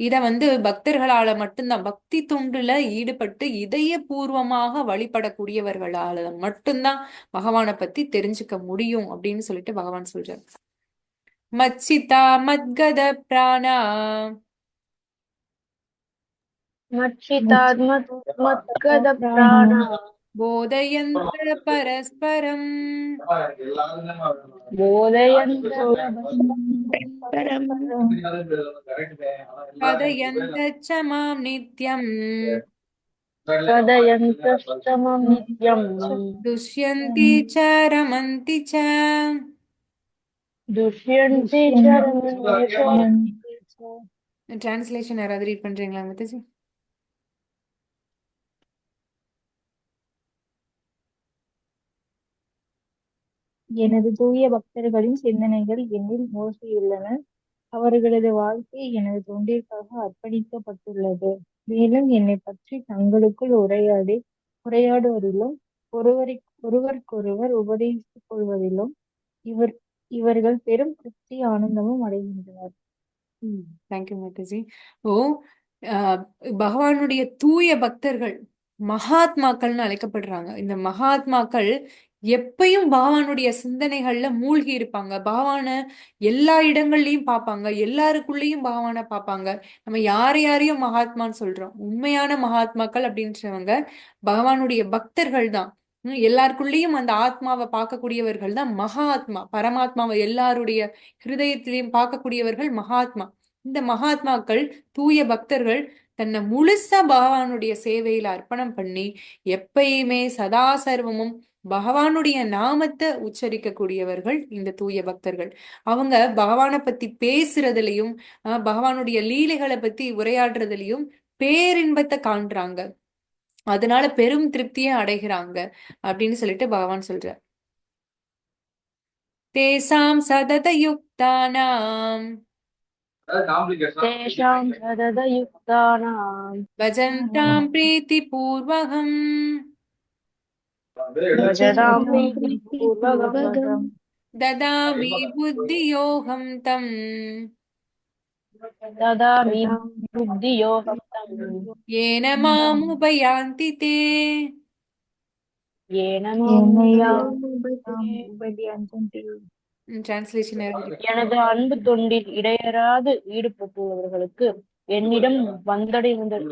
இத வந்து பக்தர்களால மட்டும்தான், பக்தி தொண்டுல ஈடுபட்டு இதயபூர்வமாக வழிபடக்கூடியவர்களால மட்டும்தான் பகவானை பத்தி தெரிஞ்சுக்க முடியும் அப்படின்னு சொல்லிட்டு பகவான் சொல்றார். மச்சிதா மத்கத பிராணா
மத்கத பிராணா
போதயந்த பரஸ்பரம் கதயந்த ச மாம் நித்யம்
நித்யம்
துஷ்யந்தி ச ரமந்தி ச.
துஷ்யந்தி
டிரான்ஸ்லேஷன் யாராவது ரீட் பண்றீங்களா மத்தஜி?
எனது தூய பக்தர்களின் சிந்தனைகள் என்னில் மூழ்கியுள்ளன. அவர்களது வாழ்க்கை எனது தொண்டிற்காக அர்ப்பணிக்கப்பட்டுள்ளது. மேலும் என்னை பற்றி தங்களுக்குள் உரையாடுவதிலும் ஒருவருக்கொருவர் உபதேசித்துக் கொள்வதிலும் இவர்கள் பெரும் திருப்தி ஆனந்தமும் அடைகின்றனர்.
தேங்க்யூ மாதாஜி. ஓ பகவானுடைய தூய பக்தர்கள் மகாத்மாக்கள்னு அழைக்கப்படுறாங்க. இந்த மகாத்மாக்கள் எப்பயும் பகவானுடைய சிந்தனைகள்ல மூழ்கி இருப்பாங்க. பகவான எல்லா இடங்கள்லயும் பார்ப்பாங்க. எல்லாருக்குள்ளேயும் பகவானை பார்ப்பாங்க. நம்ம யாரையும் மகாத்மான்னு சொல்றோம். உண்மையான மகாத்மாக்கள் அப்படின்றவங்க பகவானுடைய பக்தர்கள் தான். எல்லாருக்குள்ளேயும் அந்த ஆத்மாவை பார்க்கக்கூடியவர்கள் தான் மகாத்மா. பரமாத்மாவை எல்லாருடைய ஹிருதயத்திலையும் பார்க்கக்கூடியவர்கள் மகாத்மா. இந்த மகாத்மாக்கள், தூய பக்தர்கள் தன்னை முழுசா பகவானுடைய சேவையில அர்ப்பணம் பண்ணி எப்பயுமே சதா சர்வமும் பகவானுடைய நாமத்தை உச்சரிக்கக்கூடியவர்கள் இந்த தூய பக்தர்கள். அவங்க பகவானை பத்தி பேசுறதுலயும் பகவானுடைய லீலைகளை பத்தி உரையாடுறதுலயும் பேரின்பத்தை காண்றாங்க. அதனால பெரும் திருப்தியை அடைகிறாங்க அப்படின்னு சொல்லிட்டு பகவான் சொல்றார். தேசாம் சதத யுக்தானாம்
तेषां सददयुक्तानां
பஜந்தாம் பிரீத்தி பூர்வகம்
भजतां प्रीतिपूर्वकं
ததாமி புத்தி யோகம் தம்
ददामि बुद्धियोगं तं
ஏன மாமுபயாந்தி தே.
येन
என்னையாம்
मामुपयान्ति
உபதியந்தி.
டிரான்ஸ்லேஷன்
எனது அன்பு தொண்டில் இடையறாது ஈடுபட்டுள்ளவர்களுக்கு என்னிடம்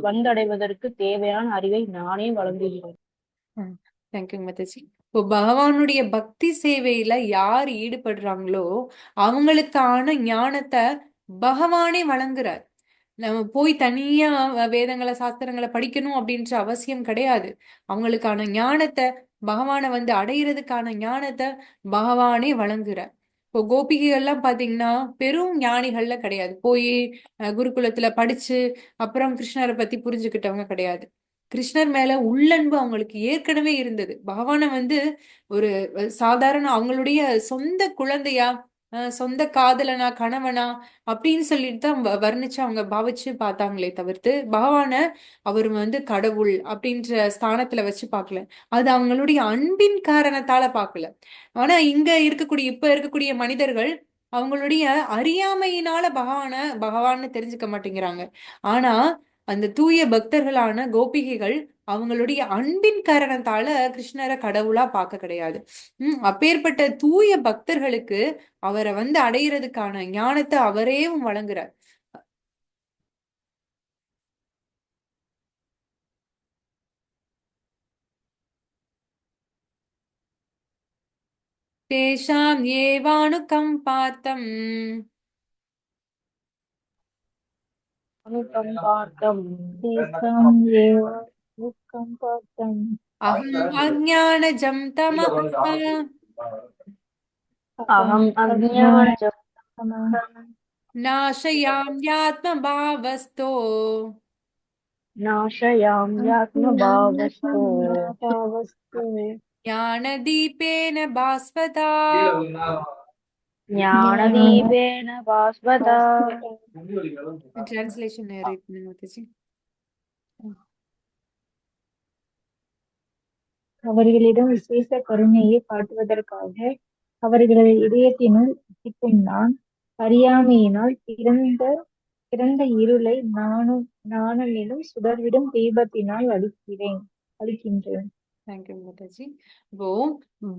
வந்தடைவதற்கு தேவையான அறிவை நானே வழங்குகிறேன்.
தேங்க்யூ மாதாஜி. இப்போ பகவானுடைய பக்தி சேவையில யார் ஈடுபடுறாங்களோ அவங்களுக்கான ஞானத்தை பகவானே வழங்குறார். நம்ம போய் தனியா வேதங்களை சாஸ்திரங்களை படிக்கணும் அப்படின்ற அவசியம் கிடையாது. அவங்களுக்கான ஞானத்தை பகவானை வந்து அடையிறதுக்கான ஞானத்தை பகவானே வழங்குறார். இப்போ கோபிகைகள்லாம் பாத்தீங்கன்னா பெரும் ஞானிகள்ல கிடையாது. போய் குருகுலத்துல படிச்சு அப்புறம் கிருஷ்ணரை பத்தி புரிஞ்சுக்கிட்டவங்க கிடையாது. கிருஷ்ணர் மேல உள்ளன்பு அவங்களுக்கு ஏற்கனவே இருந்தது. பகவானை வந்து ஒரு சாதாரண அவங்களுடைய சொந்த குழந்தையா, சொந்த காதலனா, கணவனா அப்படின்னு சொல்லிட்டு தான் வர்ணிச்சு அவங்க பாவிச்சு பார்த்தாங்களே தவிர்த்து பகவான அவர் வந்து கடவுள் அப்படின்ற ஸ்தானத்துல வச்சு பார்க்கல. அது அவங்களுடைய அன்பின் காரணத்தால பார்க்கல. ஆனா இங்க இப்ப இருக்கக்கூடிய மனிதர்கள் அவங்களுடைய அறியாமையினால பகவான்னு தெரிஞ்சுக்க மாட்டேங்கிறாங்க. ஆனா அந்த தூய பக்தர்களான கோபிகைகள் அவங்களுடைய அன்பின் காரணத்தால கிருஷ்ணரை கடவுளா பார்க்க கிடையாது. அப்பேற்பட்ட தூய பக்தர்களுக்கு அவரை வந்து அடையிறதுக்கான ஞானத்தை அவரேவும் வழங்குறார். தேஷாம் ஏவானுகம்பார்த்தம்
அனுகம்பார்த்தம்
தேசாம் ஏவ உத்கம்பார்த்தம்
அஹம் அஜ்ஞானஜம் தமஹ
அகம் அஜ்ஞானஜம்
நாசயாம்யாத்மபாவஸ்தோ
நாசயாம்யாத்மபாவஸ்தோ
ஞானதீபேன பாஸ்வதா.
ஞானதீபேன பாஸ்வதா.
டிரான்ஸ்லேஷன் ரீட் பண்ணுங்க மாதாஜி.
அவர்களிடம் விசேஷ கருணையை காட்டுவதற்காக அவர்களது இதயத்தினுள் வசிக்கும் நான் அறியாமையினால் திறந்த இருளை நாணலிலும் சுடர்விடும் தீபத்தினால் அழிக்கின்றேன்.
தேங்க்யூ மாதாஜி. இப்போ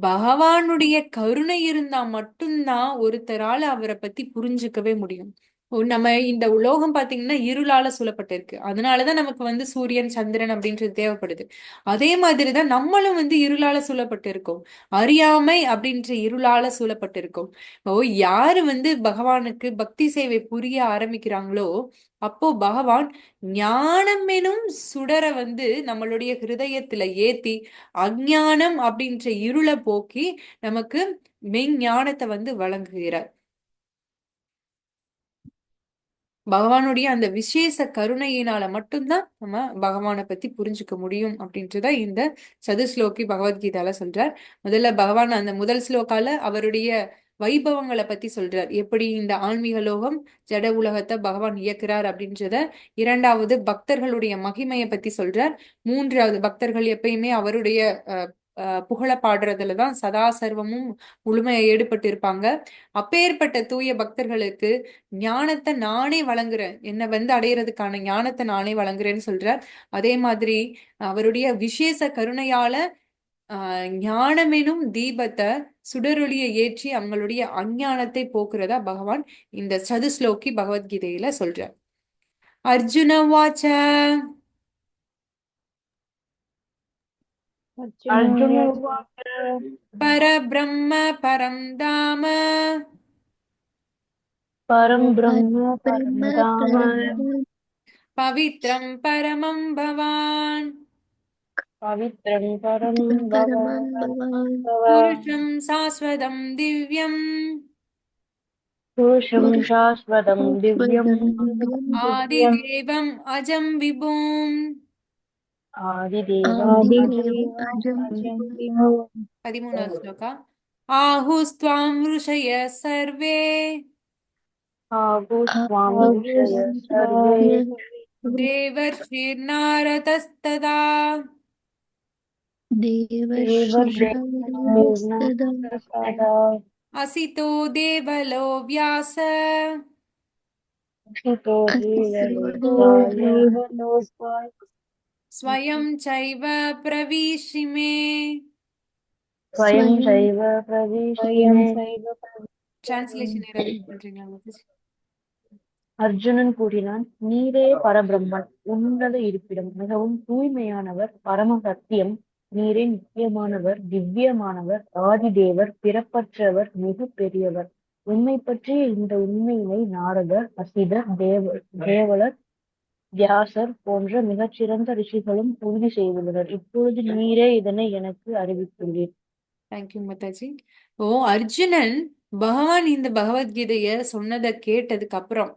பகவானுடைய கருணை இருந்தா மட்டும்தான் ஒருத்தரால அவரை பத்தி புரிஞ்சுக்கவே முடியும். நம்ம இந்த உலோகம் பாத்தீங்கன்னா இருளால சூழப்பட்டிருக்கு. அதனாலதான் நமக்கு வந்து சூரியன் சந்திரன் அப்படின்றது தேவைப்படுது. அதே மாதிரிதான் நம்மளும் வந்து இருளால சூழப்பட்டிருக்கோம். அறியாமை அப்படின்ற இருளால சூழப்பட்டிருக்கோம். இப்போ யாரு வந்து பகவானுக்கு பக்தி சேவை புரிய ஆரம்பிக்கிறாங்களோ அப்போ பகவான் ஞானம் எனும் சுடரை வந்து நம்மளுடைய ஹிருதயத்துல ஏத்தி அஞ்ஞானம் அப்படின்ற இருளை போக்கி நமக்கு மெய்ஞானத்தை வந்து வழங்குகிறார். பகவானுடைய அந்த விசேஷ கருணையினால மட்டும்தான் நம்ம பகவானை பத்தி புரிஞ்சுக்க முடியும் அப்படின்றத இந்த சதுஸ்லோகி பகவத்கீதால சொல்றார். முதல்ல பகவான் அந்த முதல் ஸ்லோகால அவருடைய வைபவங்களை பத்தி சொல்றார். எப்படி இந்த ஆன்மீக லோகம் ஜட உலகத்தை பகவான் இயக்குறார் அப்படின்றத. இரண்டாவது பக்தர்களுடைய மகிமையை பத்தி சொல்றார். மூன்றாவது பக்தர்கள் எப்பயுமே அவருடைய புகழ பாடுறதுலதான் சதா சர்வமும் முழுமையா ஈடுபட்டு இருப்பாங்க. அப்பேற்பட்ட தூய பக்தர்களுக்கு ஞானத்தை நானே வழங்குறேன், என்னை வந்து அடையிறதுக்கான ஞானத்தை நானே வழங்குறேன்னு சொல்றார். அதே மாதிரி அவருடைய விசேஷ கருணையால ஞானமெனும் தீபத்தை சுடரொளியை ஏற்றி அவங்களுடைய அஞ்ஞானத்தை போக்குறதா பகவான் இந்த சதுஸ்லோகி பகவத்கீதையில சொல்றார். அர்ஜுன வாச்ச
அர்ஜுன உவாச்ச
பரபிரம்ம பரம் தாம
பரம் பிரம்ம பரம் தாம
பவித்ரம் பரமம் பவான்
பவித்ரம் பரம் பவான்
புருஷம் சாஸ்வதம் திவ்யம்
புருஷம் சாஸ்வதம் திவ்யம்
ஆதிதேவம் அஜம் விபூம்.
ஆதிதேவம்
13வது ஸ்லோகா. ஆஹுஸ்த்வாம் ருஷய சர்வே
ஆகுஸ்வாம் ரிஷய சர்வே
தேவர்ஷிர்நாரதஸ்ததா
தேவர்ஷிர்நாரதஸ்ததா
அசிதோ தேவலோ வியாச
சிதோ தேவலோகாய
ஸ்வயம் சைவ பிரவிஷ்மே.
ஸ்வயம் சைவ பிரவிஷ்மே.
டிரான்ஸ்லேஷன் யாராவது பண்றீங்களா மாதாஜி?
அர்ஜுனன் கூறினான், நீரே பரபிரம்மன், உன்னத இருப்பிடம், மிகவும் தூய்மையானவர், பரம சத்தியம். நீரே நித்தியமானவர், திவ்யமானவர், ஆதிதேவர், பிறப்பற்றவர், மிக பெரியவர். உண்மை பற்றிய இந்த உண்மையினை நாரதர், அசிதர், தேவலர், வியாசர் போன்ற மிகச்சிறந்த ரிஷிகளும் உறுதி செய்துள்ளனர். இப்பொழுது நீரே இதனை எனக்கு அறிவித்துள்ளீர்.
தேங்க்யூ மாதாஜி. ஓ, அர்ஜுனன் பகவான் இந்த பகவத்கீதைய சொன்னதை கேட்டதுக்கு அப்புறம்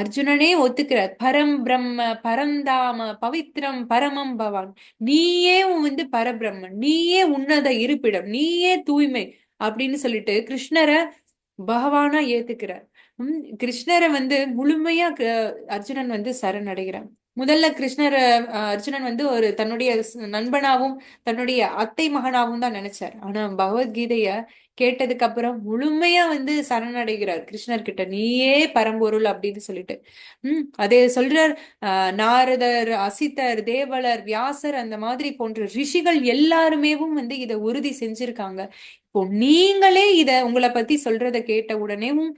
அர்ஜுனனே ஒத்துக்கிறார். பரம் பிரம்ம பரந்தாம பவித்ரம் பரமம் பவான், நீயே பரபிரம்மன், நீயே உன்னத இருப்பிடம், நீயே தூய்மை அப்படின்னு சொல்லிட்டு கிருஷ்ணரை பகவானா ஏத்துக்கிறார். கிருஷ்ணரை முழுமையா அர்ஜுனன் சரணடைகிறான். முதல்ல கிருஷ்ணர் அர்ஜுனன் ஒரு தன்னுடைய நண்பனாவும் தன்னுடைய அத்தை மகனாவும் தான் நினைச்சார். ஆனா பகவத்கீதைய கேட்டதுக்கு அப்புறம் முழுமையா சரணடைகிறார் கிருஷ்ணர் கிட்ட. நீயே பரம்பொருள் அப்படின்னு சொல்லிட்டு அதே சொல்றார். நாரதர், அசித்தர், தேவலர், வியாசர் அந்த மாதிரி போன்ற ரிஷிகள் எல்லாருமேவும் இதை உறுதி செஞ்சிருக்காங்க. இப்போ நீங்களே உங்களை பத்தி சொல்றத கேட்ட உடனேவும்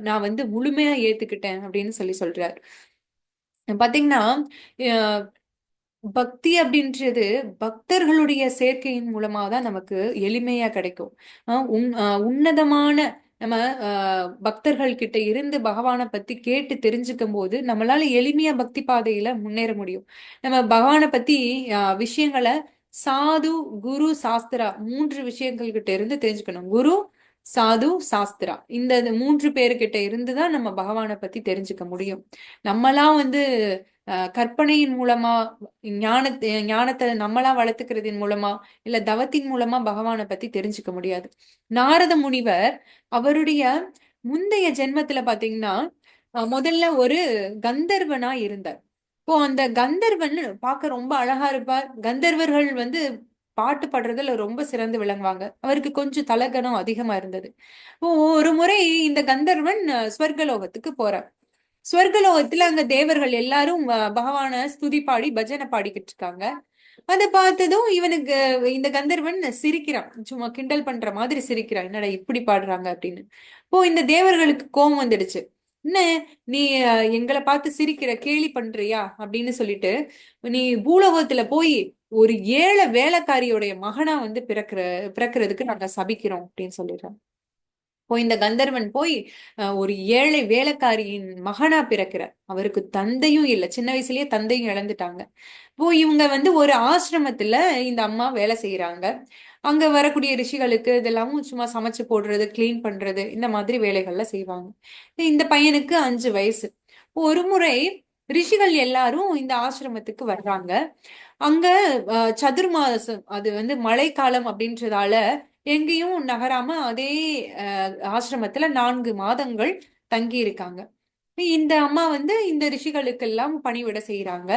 நான் முழுமையா ஏத்துக்கிட்டேன் அப்படின்னு சொல்றார். பாத்தீங்கன்னா பக்தி அப்படின்றது பக்தர்களுடைய சேர்க்கையின் மூலமா தான் நமக்கு எளிமையா கிடைக்கும். உன்னதமான நம்ம பக்தர்கள் கிட்ட இருந்து பகவானை பத்தி கேட்டு தெரிஞ்சுக்கும் போது நம்மளால எளிமையா பக்தி பாதையில முன்னேற முடியும். நம்ம பகவானை பத்தி விஷயங்களை சாது, குரு, சாஸ்திரா 3 விஷயங்கள் கிட்ட இருந்து தெரிஞ்சுக்கணும். குரு, சாது, சாஸ்திரா இந்த 3 பேருக்கிட்ட இருந்துதான் நம்ம பகவானை பத்தி தெரிஞ்சுக்க முடியும். நம்மளாம் கற்பனையின் மூலமா ஞானத்தை நம்மளா வளர்த்துக்கிறதின் மூலமா இல்ல தவத்தின் மூலமா பகவானை பத்தி தெரிஞ்சுக்க முடியாது. நாரத முனிவர் அவருடைய முந்தைய ஜென்மத்துல பாத்தீங்கன்னா முதல்ல ஒரு கந்தர்வனா இருந்தார். இப்போ அந்த கந்தர்வன் பார்க்க ரொம்ப அழகா இருப்பார். கந்தர்வர்கள் பாட்டு பாடுறதுல ரொம்ப சிறந்து விளங்குவாங்க. அவருக்கு கொஞ்சம் தலகணம் அதிகமா இருந்தது. ஒரு முறை இந்த கந்தர்வன் ஸ்வர்கலோகத்துக்கு போறார். ஸ்வர்கலோகத்துல அங்க தேவர்கள் எல்லாரும் பகவான ஸ்துதி பாடி பஜனை பாடிக்கிட்டு இருக்காங்க. அதை பார்த்ததும் இவனுக்கு இந்த கந்தர்வன் சிரிக்கிறான். சும்மா கிண்டல் பண்ற மாதிரி சிரிக்கிறான். என்னடா இப்படி பாடுறாங்க அப்படின்னு. இந்த தேவர்களுக்கு கோபம் வந்துடுச்சு. என்ன நீ எங்களை பார்த்து சிரிக்கிற, கேலி பண்றியா அப்படின்னு சொல்லிட்டு நீ பூலோகத்துல போய் ஒரு ஏழை வேலைக்காரியோடைய மகனா பிறக்கிறதுக்கு நாங்க சபிக்கிறோம் அப்படின்னு சொல்லிடுறான். இந்த கந்தர்வன் போய் ஒரு ஏழை வேலைக்காரியின் மகனா பிறக்கிறார். அவருக்கு தந்தையும் இல்லை, சின்ன வயசுலயே தந்தையும் இழந்துட்டாங்க. இவங்க ஒரு ஆசிரமத்துல இந்த அம்மா வேலை செய்யறாங்க. அங்க வரக்கூடிய ரிஷிகளுக்கு இதெல்லாமும் சும்மா சமைச்சு போடுறது, கிளீன் பண்றது, இந்த மாதிரி வேலைகள்ல செய்வாங்க. இந்த பையனுக்கு 5 வயசு. ஒரு முறை ரிஷிகள் எல்லாரும் இந்த ஆசிரமத்துக்கு வர்றாங்க. அங்க சதுர்மாசம், அது மழைக்காலம் அப்படின்றதால எங்கேயும் நகராம அதே ஆசிரமத்துல 4 மாதங்கள் தங்கி இருக்காங்க. இந்த அம்மா இந்த ரிஷிகளுக்கு எல்லாம் பணிவிட செய்யறாங்க.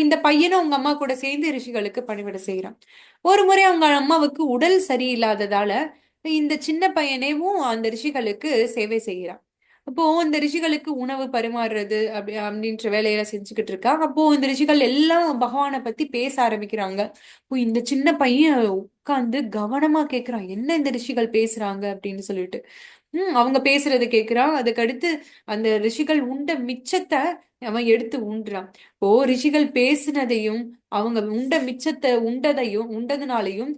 இந்த பையனும் அவங்க அம்மா கூட சேர்ந்து ரிஷிகளுக்கு பணிவிட செய்யறான். ஒரு முறை அவங்க அம்மாவுக்கு உடல் சரியில்லாததால இந்த சின்ன பையனேவும் அந்த ரிஷிகளுக்கு சேவை செய்யறான். அப்போ இந்த ரிஷிகளுக்கு உணவு பரிமாறுறது அப்படின்ற வேலையெல்லாம் செஞ்சுக்கிட்டு இருக்காங்க. அப்போ இந்த ரிஷிகள் எல்லாம் பகவானை பத்தி பேச ஆரம்பிக்கிறாங்க. இப்போ இந்த சின்ன பையன் உட்கார்ந்து கவனமா கேக்குறான், என்ன இந்த ரிஷிகள் பேசுறாங்க அப்படின்னு சொல்லிட்டு. அவங்க பேசுறத கேக்குறான். அதுக்கடுத்து அந்த ரிஷிகள் உண்ட மிச்சத்தை அவன் எடுத்து உண்றான். இப்போ ரிஷிகள் பேசினதையும் அவங்க உண்ட மிச்சத்தை உண்டதுனாலையும்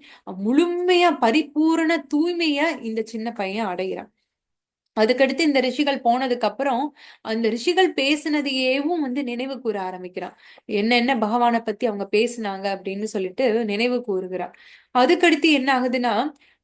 முழுமையா பரிபூரண தூய்மைய இந்த சின்ன பையன் அடைகிறான். அதுக்கடுத்து இந்த ரிஷிகள் போனதுக்கு அப்புறம் அந்த ரிஷிகள் பேசினதையேவும் நினைவு கூற ஆரம்பிக்கிறான். என்னென்ன பகவானை பத்தி அவங்க பேசினாங்க அப்படின்னு சொல்லிட்டு நினைவு கூறுகிறான். அதுக்கடுத்து என்ன ஆகுதுன்னா,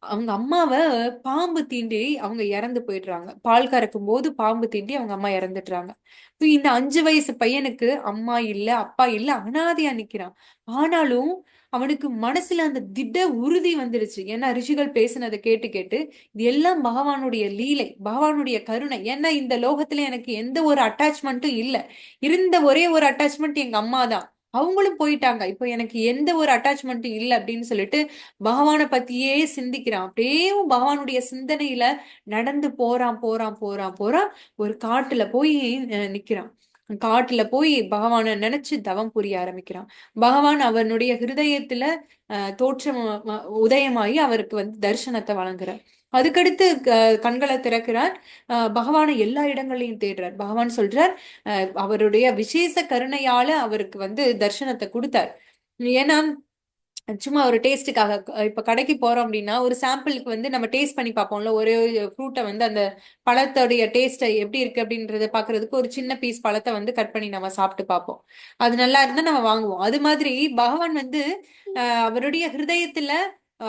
அவங்க அம்மாவை பாம்பு தீண்டி அவங்க இறந்து போயிடுறாங்க. பால் கறக்கும் போது பாம்பு தீண்டி அவங்க அம்மா இறந்துடுறாங்க. இப்ப இந்த 5 வயசு பையனுக்கு அம்மா இல்ல, அப்பா இல்ல, அனாதையா நிக்கிறான். ஆனாலும் அவனுக்கு மனசுல அந்த திட உறுதி வந்துருச்சு. ஏன்னா ரிஷிகள் பேசினதை கேட்டு கேட்டு இது எல்லாம் பகவானுடைய லீலை, பகவானுடைய கருணை. ஏன்னா இந்த லோகத்துல எனக்கு எந்த ஒரு அட்டாச்மெண்ட்டும் இல்ல. இருந்த ஒரே ஒரு அட்டாச்மெண்ட் எங்க அம்மா தான். அவங்களும் போயிட்டாங்க. இப்போ எனக்கு எந்த ஒரு அட்டாச்மெண்ட்டும் இல்லை அப்படின்னு சொல்லிட்டு பகவானை பத்தியே சிந்திக்கிறான். அப்படியே பகவானுடைய சிந்தனையில நடந்து போறான் போறான் போறான் போறான். ஒரு காட்டுல போய் நிக்கிறான். காட்டுல போய் பகவானை நினைச்சு தவம் புரிய ஆரம்பிக்கிறான். பகவான் அவனுடைய ஹிருதயத்துல தோற்றம் உதயமாகி அவருக்கு தரிசனத்தை வழங்குறார். அதுக்கடுத்து கண்களை திறக்கிறார். பகவானை எல்லா இடங்களையும் தேடுறார். பகவான் சொல்றார் அவருடைய விசேஷ கருணையால அவருக்கு தரிசனத்தை கொடுத்தார். ஏன்னா சும்மா ஒரு டேஸ்ட்டுக்காக இப்ப கடைக்கு போறோம் அப்படின்னா ஒரு சாம்பிளுக்கு நம்ம டேஸ்ட் பண்ணி பார்ப்போம்ல. ஒரே ஃப்ரூட்டை அந்த பழத்தோடைய டேஸ்ட் எப்படி இருக்கு அப்படின்றத பாக்குறதுக்கு ஒரு சின்ன பீஸ் பழத்தை கட் பண்ணி நம்ம சாப்பிட்டு பார்ப்போம். அது நல்லா இருந்தா நம்ம வாங்குவோம். அது மாதிரி பகவான் அவருடைய ஹிருதயத்துல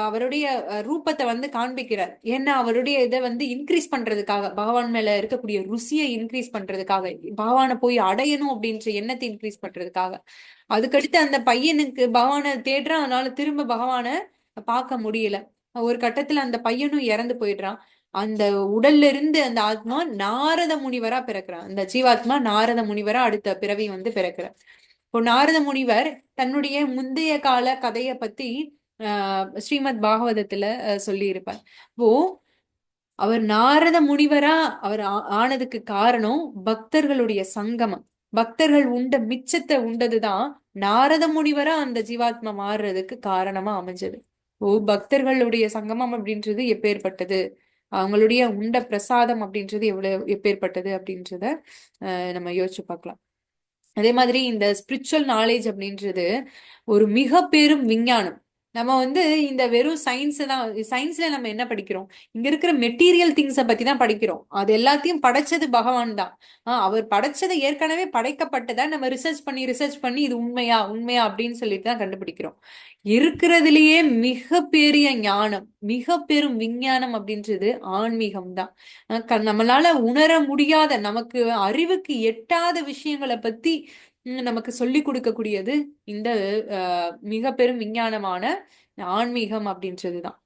அவருடைய ரூபத்தை காண்பிக்கிறார். ஏன்னா அவருடைய இதை இன்க்ரீஸ் பண்றதுக்காக, பகவான் மேல இருக்கக்கூடிய ருசியை இன்க்ரீஸ் பண்றதுக்காக, பகவானை போய் அடையணும் அப்படின்ற எண்ணத்தை இன்க்ரீஸ் பண்றதுக்காக. அதுக்கடுத்து அந்த பையனுக்கு பகவானை தேடுறான். அதனால திரும்ப பகவானை பார்க்க முடியல. ஒரு கட்டத்துல அந்த பையனும் இறந்து போயிடுறான். அந்த உடல்ல இருந்து அந்த ஆத்மா நாரத முனிவரா பிறக்கிறான். அந்த ஜீவாத்மா நாரத முனிவரா அடுத்த பிறவி பிறக்கிறார். இப்போ நாரத முனிவர் தன்னுடைய முந்தைய கால கதையை பத்தி ஸ்ரீமத் பாகவதத்துல சொல்லி இருப்பார். இப்போ அவர் நாரத முனிவரா அவர் ஆனதுக்கு காரணம் பக்தர்களுடைய சங்கமம். பக்தர்கள் உண்ட மிச்சத்தை உண்டதுதான் நாரத முனிவரா அந்த ஜீவாத்மா மாறுறதுக்கு காரணமா அமைஞ்சது. பக்தர்களுடைய சங்கமம் அப்படின்றது எப்பேற்பட்டது, அவங்களுடைய உண்ட பிரசாதம் அப்படின்றது எப்பேற்பட்டது அப்படின்றத நம்ம யோசிச்சு பார்க்கலாம். அதே மாதிரி இந்த ஸ்பிரிச்சுவல் நாலேஜ் அப்படின்றது ஒரு மிக பெரும் விஞ்ஞானம். நம்ம இந்த வெறும் சயின்ஸ்ல நம்ம என்ன படிக்கிறோம்? இங்க இருக்கிற மெட்டீரியல் திங்ஸை பத்தி தான் படிக்கிறோம். அது எல்லாத்தையும் படைச்சது பகவான் தான். அவர் படைச்சது ஏற்கனவே படைக்கப்பட்டதா நம்ம ரிசர்ச் பண்ணி இது உண்மையா உண்மையா அப்படின்னு சொல்லிட்டு தான் கண்டுபிடிக்கிறோம். இருக்கிறதுலயே மிக பெரிய ஞானம், மிக பெரும் விஞ்ஞானம் அப்படின்றது ஆன்மீகம் தான். நம்மளால உணர முடியாத, நமக்கு அறிவுக்கு எட்டாத விஷயங்களை பத்தி நமக்கு சொல்லி கொடுக்கக்கூடியது இந்த மிக பெரும் விஞ்ஞானமான ஆன்மீகம் அப்படின்றதுதான்.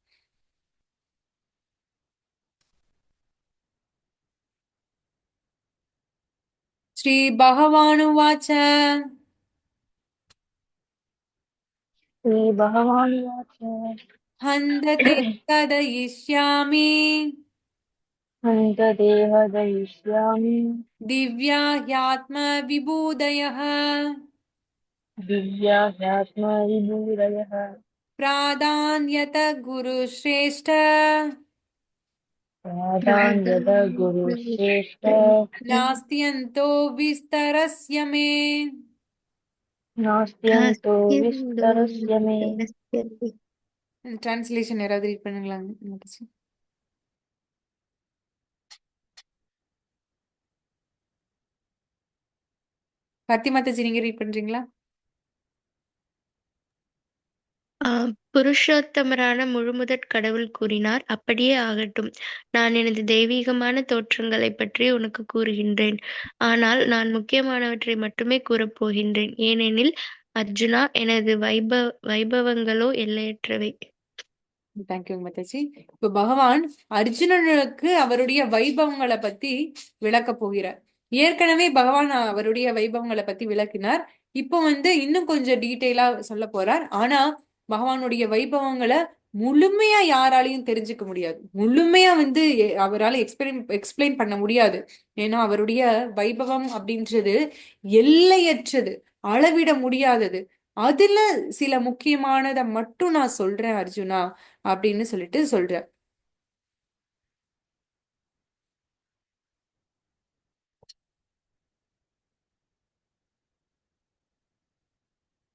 ஸ்ரீ பகவானுவாச்ச
ஸ்ரீ பகவான்
ஹந்ததே கதயிஷ்யாமி
அந்த தேவதயிஷ்யாமி
திவ்யா ஹ்யாத்ம விபூதயः
திவ்யா ஹ்யாத்ம விபூதயः
பிராதான்யத குரு ஸ்ரேஷ்ட
பிராதான்யத குரு ஸ்ரேஷ்ட
நாஸ்தியந்தோ விஸ்தரஸ்ய மே.
நாஸ்தியந்தோ விஸ்தரஸ்ய மே.
டிரான்ஸ்லேஷன் யாராவது ரீட் பண்ணுங்களா? கத்தி மாதாஜி, நீங்க ரீட் பண்றீங்களா?
புருஷோத்தமரான முழுமுதற் கடவுள் கூறினார், அப்படியே ஆகட்டும். நான் எனது தெய்வீகமான தோற்றங்களைப் பற்றி உனக்கு கூறுகின்றேன். ஆனால் நான் முக்கியமானவற்றை மட்டுமே கூறப்போகின்றேன். ஏனெனில் அர்ஜுனா, எனது வைபவங்களோ எல்லையற்றவை.
தேங்க்யூ மாதாஜி. இப்ப பகவான் அர்ஜுனனுக்கு அவருடைய வைபவங்களை பத்தி விளக்க போகிறார். ஏற்கனவே பகவான் அவருடைய வைபவங்களை பத்தி விளக்கினார். இப்போ இன்னும் கொஞ்சம் டீட்டெயிலா சொல்ல போறார். ஆனா பகவானுடைய வைபவங்களை முழுமையா யாராலையும் தெரிஞ்சுக்க முடியாது. முழுமையா வந்து அவரால் எக்ஸ்பிளைன் பண்ண முடியாது. ஏன்னா அவருடைய வைபவம் அப்படின்றது எல்லையற்றது, அளவிட முடியாதது. அதுல சில முக்கியமானதை மட்டும் நான் சொல்றேன் அர்ஜுனா அப்படின்னு சொல்லிட்டு சொல்றேன்.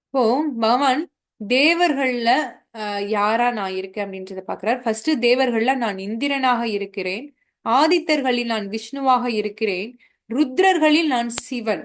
இப்போ பகவான் தேவர்கள்ல யாரா நான் இருக்கேன் அப்படின்றத பாக்குறார். ஃபர்ஸ்ட் தேவர்கள்ல நான் இந்திரனாக இருக்கிறேன், ஆதித்தர்களில் நான் விஷ்ணுவாக இருக்கிறேன், ருத்ரர்களில் நான் சிவன்,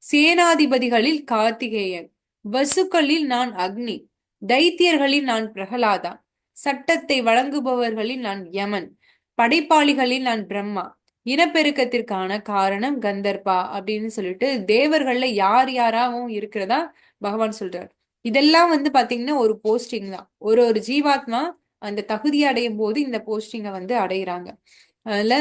சேனாதிபதிகளில் கார்த்திகேயன், வசுக்களில் நான் அக்னி, தைத்தியர்களில் நான் பிரகலாதா, சட்டத்தை வழங்குபவர்களில் நான் யமன், படைப்பாளிகளில் நான் பிரம்மா, இனப்பெருக்கத்திற்கான காரணம் கந்தர்பா அப்படின்னு சொல்லிட்டு தேவர்கள்ல யார் யாராவும் இருக்கிறதா பகவான் சொல்றார். இதெல்லாம் வந்து பாத்தீங்கன்னா ஒரு போஸ்டிங் தான். ஒரு ஒரு ஜீவாத்மா அந்த தகுதி அடையும் போது இந்த போஸ்டிங்கை வந்து அடையிறாங்க. அதுல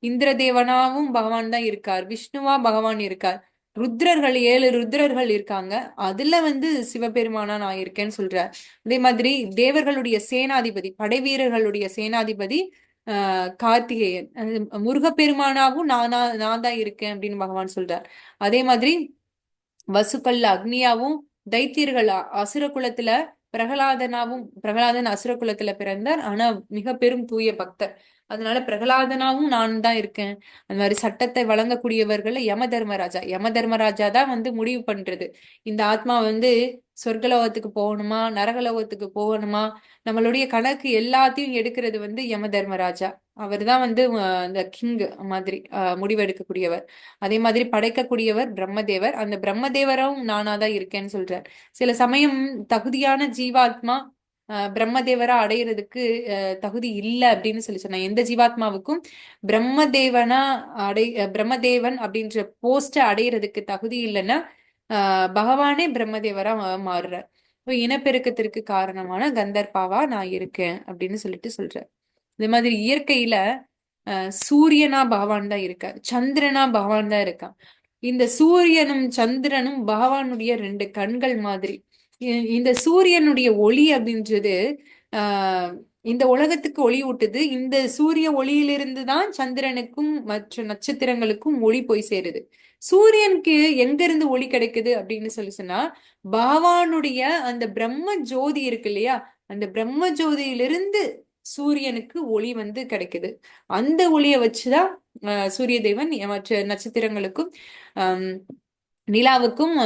இந்திர தேவனாவும் பகவான் தான் இருக்கார், விஷ்ணுவா பகவான் இருக்கார், ருத்ரர்கள் 7 ருத்ரர்கள் இருக்காங்க, அதுல வந்து சிவபெருமானா நான் இருக்கேன்னு சொல்றார். அதே மாதிரி தேவர்களுடைய சேனாதிபதி, படை வீரர்களுடைய சேனாதிபதி கார்த்திகேயன், முருகப்பெருமானாவும் நான் தான் இருக்கேன் அப்படின்னு பகவான் சொல்றார். அதே மாதிரி வசுக்கள்ல அக்னியாவும், தைத்தியர்கள் அசுர குலத்துல பிரகலாதன் அசுர குலத்துல பிறந்தார், ஆனா மிக பெரும் தூய பக்தர். அதனால பிரகலாதனாவும் நான் தான் இருக்கேன். அந்த மாதிரி சட்டத்தை வழங்கக்கூடியவர்கள்ல யம தர்மராஜா தான் வந்து முடிவு பண்றது. இந்த ஆத்மா வந்து சொர்க்கலோகத்துக்கு போகணுமா, நரகலோகத்துக்கு போகணுமா, நம்மளுடைய கணக்கு எல்லாத்தையும் எடுக்கிறது வந்து யம தர்மராஜா. அவர் தான் வந்து இந்த கிங் மாதிரி முடிவெடுக்கக்கூடியவர். அதே மாதிரி படைக்கக்கூடியவர் பிரம்மதேவர். அந்த பிரம்மதேவரும் நானாதான் இருக்கேன்னு சொல்றார். சில சமயம் தகுதியான ஜீவாத்மா பிரம்மதேவரா அடையிறதுக்கு தகுதி இல்லை அப்படின்னு சொல்லி சொன்னேன். எந்த ஜீவாத்மாவுக்கும் பிரம்மதேவனா பிரம்மதேவன் அப்படின்ற போஸ்ட அடையிறதுக்கு தகுதி இல்லைன்னா பகவானே பிரம்மதேவரா மாறுறார். இப்போ இனப்பெருக்கத்திற்கு காரணமான கந்தர்பாவா நான் இருக்கேன் அப்படின்னு சொல்லிட்டு சொல்றார். இந்த மாதிரி இயற்கையில சூரியனா பகவான் தான் இருக்கார், சந்திரனா பகவான் தான் இருக்கான். இந்த சூரியனும் சந்திரனும் பகவானுடைய 2 கண்கள் மாதிரி. இந்த சூரியனுடைய ஒளி அப்படின்றது இந்த உலகத்துக்கு ஒளி ஊட்டுது. இந்த சூரிய ஒளியிலிருந்து தான் சந்திரனுக்கும் மற்ற நட்சத்திரங்களுக்கும் ஒளி போய் சேருது. சூரியனுக்கு எங்க இருந்து ஒளி கிடைக்குது அப்படின்னு சொன்னா பகவானுடைய அந்த பிரம்ம ஜோதி இருக்கு இல்லையா, அந்த பிரம்ம ஜோதியிலிருந்து சூரியனுக்கு ஒளி வந்து கிடைக்குது. அந்த ஒளியை வச்சுதான் சூரிய தேவன் மற்ற நட்சத்திரங்களுக்கும் நிலாவுக்கும்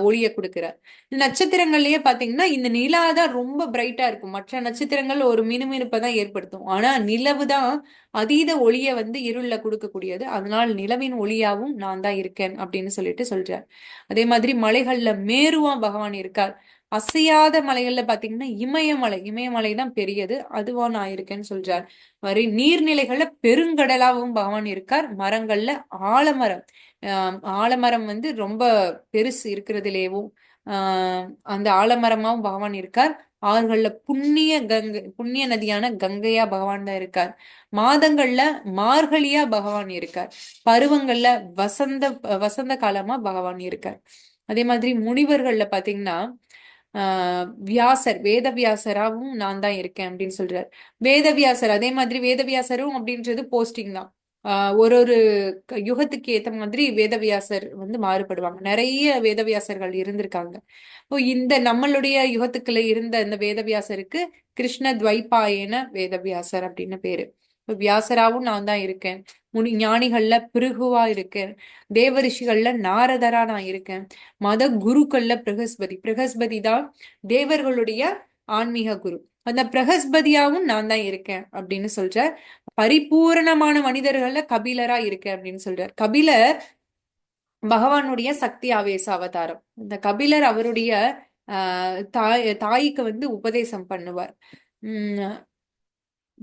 ஒளிய கொடுக்கிறார். நட்சத்திரங்கள்லயே பாத்தீங்கன்னா இந்த நிலா தான் ரொம்ப பிரைட்டா இருக்கும். மற்ற நட்சத்திரங்கள் ஒரு மினுமினுப்பை தான் ஏற்படுத்தும். ஆனா நிலவு தான் அதீத ஒளிய வந்து இருள்ல கொடுக்கக்கூடியது. அதனால் நிலவின் ஒளியாவும் நான் தான் இருக்கேன் அப்படின்னு சொல்லிட்டு சொல்றார். அதே மாதிரி மலைகள்ல மேருவா பகவான் இருக்கார். அசையாத மலைகள்ல பாத்தீங்கன்னா இமயமலை தான் பெரியது, அதுவா நான் இருக்கேன்னு சொல்றார். மாதிரி நீர்நிலைகள்ல பெருங்கடலாவும் பகவான் இருக்கார். மரங்கள்ல ஆலமரம் வந்து ரொம்ப பெருசு இருக்கிறதுலேயும் அந்த ஆலமரமாவும் பகவான் இருக்கார். ஆறுகள்ல புண்ணிய நதியான கங்கையா பகவான் தான் இருக்கார். மாதங்கள்ல மார்கழியா பகவான் இருக்கார். பருவங்கள்ல வசந்த காலமா பகவான் இருக்கார். அதே மாதிரி முனிவர்கள்ல பாத்தீங்கன்னா வேதவியாசராவும் நான் தான் இருக்கேன் அப்படின்னு சொல்றார். வேதவியாசர், அதே மாதிரி வேதவியாசரும் அப்படின்றது போஸ்டிங் தான். ஒரு ஒரு யுகத்துக்கு ஏத்த மாதிரி வேதவியாசர் வந்து மாறுபடுவாங்க. நிறைய வேதவியாசர்கள் இருந்திருக்காங்க. இப்போ இந்த நம்மளுடைய யுகத்துக்குள்ள இருந்த இந்த வேதவியாசருக்கு கிருஷ்ண துவைபாயன வேதவியாசர் அப்படின்னு பேரு. இப்போ வியாசராவும் நான் தான் இருக்கேன். ஞானிகள்ல பிருகுவா இருக்கேன். தேவரிஷிகள்ல நாரதரா நான் இருக்கேன். மத குருக்கள்ல பிரகஸ்பதி தான் தேவர்களுடைய ஆன்மீக குரு. அந்த பிரகஸ்பதியாவும் நான் தான் இருக்கேன் அப்படின்னு சொல்றார். பரிபூரணமான மனிதர்கள்ல கபிலரா இருக்கேன் அப்படின்னு சொல்றார். கபிலர் பகவானுடைய சக்தி ஆவேச அவதாரம். இந்த கபிலர் அவருடைய தாய்க்கு வந்து உபதேசம் பண்ணுவார்.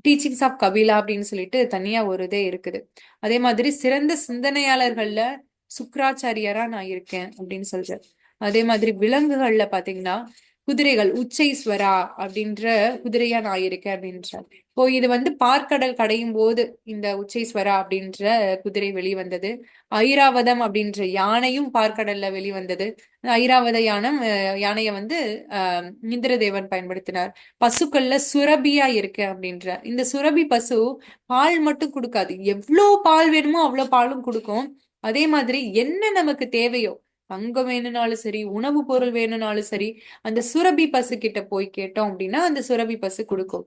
டீச்சிங்ஸ் ஆஃப் கபிலா அப்படின்னு சொல்லிட்டு தனியா ஒரு இதே இருக்குது. அதே மாதிரி சிறந்த சிந்தனையாளர்கள்ல சுக்ராச்சாரியரா நான் இருக்கேன் அப்படின்னு சொல்றார். அதே மாதிரி விலங்குகள்ல பாத்தீங்கன்னா குதிரைகள் உச்சைஸ்வரா அப்படின்ற குதிரையா நான் இருக்கேன் அப்படின்றார். இப்போ இது வந்து பார்க்கடல் கடையும் போது இந்த உச்சைஸ்வரா அப்படின்ற குதிரை வெளிவந்தது. ஐராவதம் அப்படின்ற யானையும் பார்க்கடல்ல வெளிவந்தது. ஐராவத யானைய வந்து இந்திரதேவன் பயன்படுத்தினார். பசுக்கள்ல சுரபியா இருக்கு அப்படின்ற இந்த சுரபி பசு பால் மட்டும் கொடுக்காது, எவ்வளவு பால் வேணுமோ அவ்வளவு பாலும் கொடுக்கும். அதே மாதிரி என்ன நமக்கு தேவையோ, தங்கம் வேணும்னாலும் சரி, உணவு பொருள் வேணும்னாலும் சரி, அந்த சுரபி பசு கிட்ட போய் கேட்டோம் அப்படின்னா அந்த சுரபி பசு கொடுக்கும்.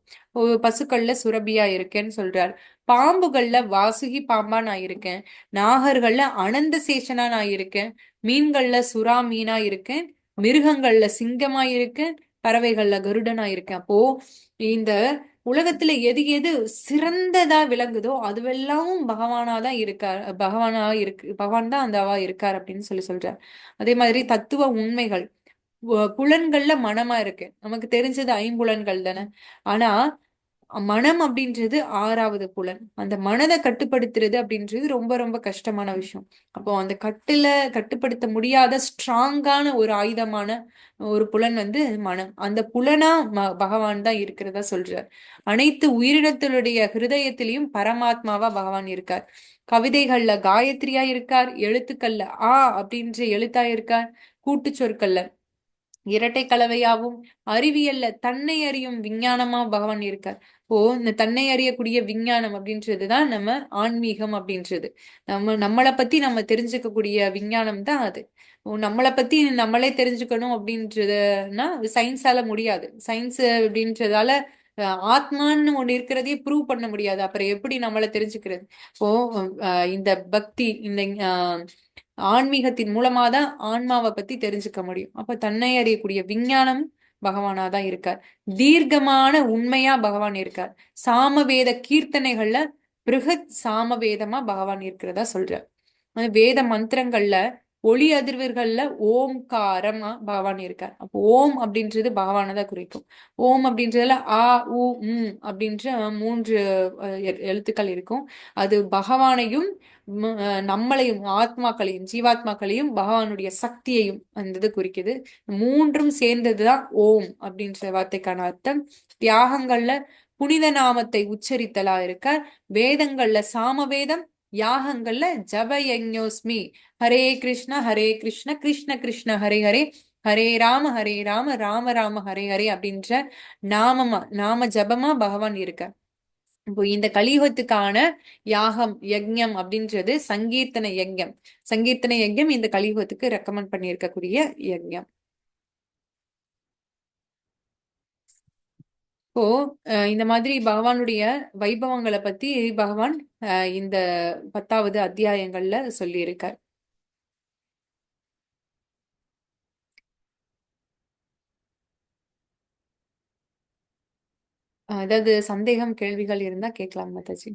பசுக்கள்ல சுரபியா இருக்கேன்னு சொல்றார். பாம்புகள்ல வாசுகி பாம்பா நான் இருக்கேன். நாகர்கள்ல அனந்த சேஷனா நான் இருக்கேன். மீன்கள்ல சுறா மீனா இருக்கேன். மிருகங்கள்ல சிங்கமா இருக்கேன். பறவைகள்ல கருடனா இருக்கேன். அப்போ இந்த உலகத்துல எது எது சிறந்ததா விளங்குதோ அதுவெல்லாம் பகவானாதான் இருக்கார். பகவான் தான் அந்தவா இருக்கார் அப்படின்னு சொல்றார். அதே மாதிரி தத்துவ உண்மைகள் புலன்கள்ல மனமா இருக்கு. நமக்கு தெரிஞ்சது ஐம்புலன்கள் தானே. ஆனா மனம் அப்படின்றது ஆறாவது புலன். அந்த மனதை கட்டுப்படுத்துறது அப்படின்றது ரொம்ப ரொம்ப கஷ்டமான விஷயம். அப்போ அந்த கட்டுப்படுத்த முடியாத ஸ்ட்ராங்கான ஒரு ஆயுதமான ஒரு புலன் வந்து மனம். அந்த புலனா பகவான் தான் இருக்கிறதா சொல்றார். அனைத்து உயிரினத்தினுடைய ஹிருதயத்திலையும் பரமாத்மாவா பகவான் இருக்கார். கவிதைகள்ல காயத்ரியா இருக்கார். எழுத்துக்கள்ல அப்படின்ற எழுத்தா இருக்கார். கூட்டு சொற்கள்ல இரட்டை கலவையாவும், அறிவியல்ல தன்னை அறியும் விஞ்ஞானமா பகவான் இருக்கார். இந்த தன்னை அறியக்கூடிய விஞ்ஞானம் அப்படின்றதுதான் நம்ம ஆன்மீகம் அப்படின்றது. நம்மளை பத்தி நம்ம தெரிஞ்சுக்கக்கூடிய விஞ்ஞானம் தான் அது. நம்மளை பத்தி நம்மளே தெரிஞ்சுக்கணும் அப்படின்றதுன்னா சயின்ஸால முடியாது. சயின்ஸ் அப்படின்றதால ஆத்மான்னு ஒண்ணு இருக்கிறதையே ப்ரூவ் பண்ண முடியாது. அப்புறம் எப்படி நம்மளை தெரிஞ்சுக்கிறது? இப்போ இந்த பக்தி, இந்த ஆன்மீகத்தின் மூலமாதான் ஆன்மாவை பத்தி தெரிஞ்சுக்க முடியும். அப்ப தன்னை அறியக்கூடிய விஞ்ஞானம் பகவானாதான் இருக்கார். தீர்க்கமான உண்மையா பகவான் இருக்கார். சாமவேத கீர்த்தனைகள்ல பிருகத் சாமவேதமா பகவான் இருக்கிறதா சொல்றார். வேத மந்திரங்கள்ல ஒளி அதிர்வுகள்ல ஓம்காரமா பகவான் இருக்கார். அப்போ ஓம் அப்படின்றது பகவானதான் குறிக்கும். ஓம் அப்படின்றதுல உ அப்படின்ற 3 எழுத்துக்கள் இருக்கும். அது பகவானையும் நம்மளையும் ஆத்மாக்களையும் ஜீவாத்மாக்களையும் பகவானுடைய சக்தியையும் அந்த இது குறிக்குது. 3ம் சேர்ந்ததுதான் ஓம் அப்படின்ற வார்த்தைக்கான அர்த்தம். தியாகங்கள்ல புனித நாமத்தை உச்சரித்தலா இருக்கார். வேதங்கள்ல சாமவேதம், யாகங்கள்ல ஜப யஜ்ஞோஸ்மி, ஹரே கிருஷ்ண கிருஷ்ண கிருஷ்ண ஹரே ஹரே, ஹரே ராம ராம ராம ஹரே ஹரே அப்படின்ற நாம ஜபமா பகவான் இருக்க. இப்போ இந்த கலியுகத்துக்கான யாகம் யஜ்ஞம் அப்படின்றது சங்கீர்த்தன யஜ்ஞம். சங்கீர்த்தன யஜ்ஞம் இந்த கலியுகத்துக்கு ரெக்கமெண்ட் பண்ணியிருக்கக்கூடிய யஜ்ஞம். இப்போ இந்த மாதிரி பகவானுடைய வைபவங்களை பத்தி பகவான் இந்த 10வது அத்தியாயங்கள்ல சொல்லியிருக்கார். ஏதாவது சந்தேகம் கேள்விகள் இருந்தா கேட்கலாம் மாதாஜி.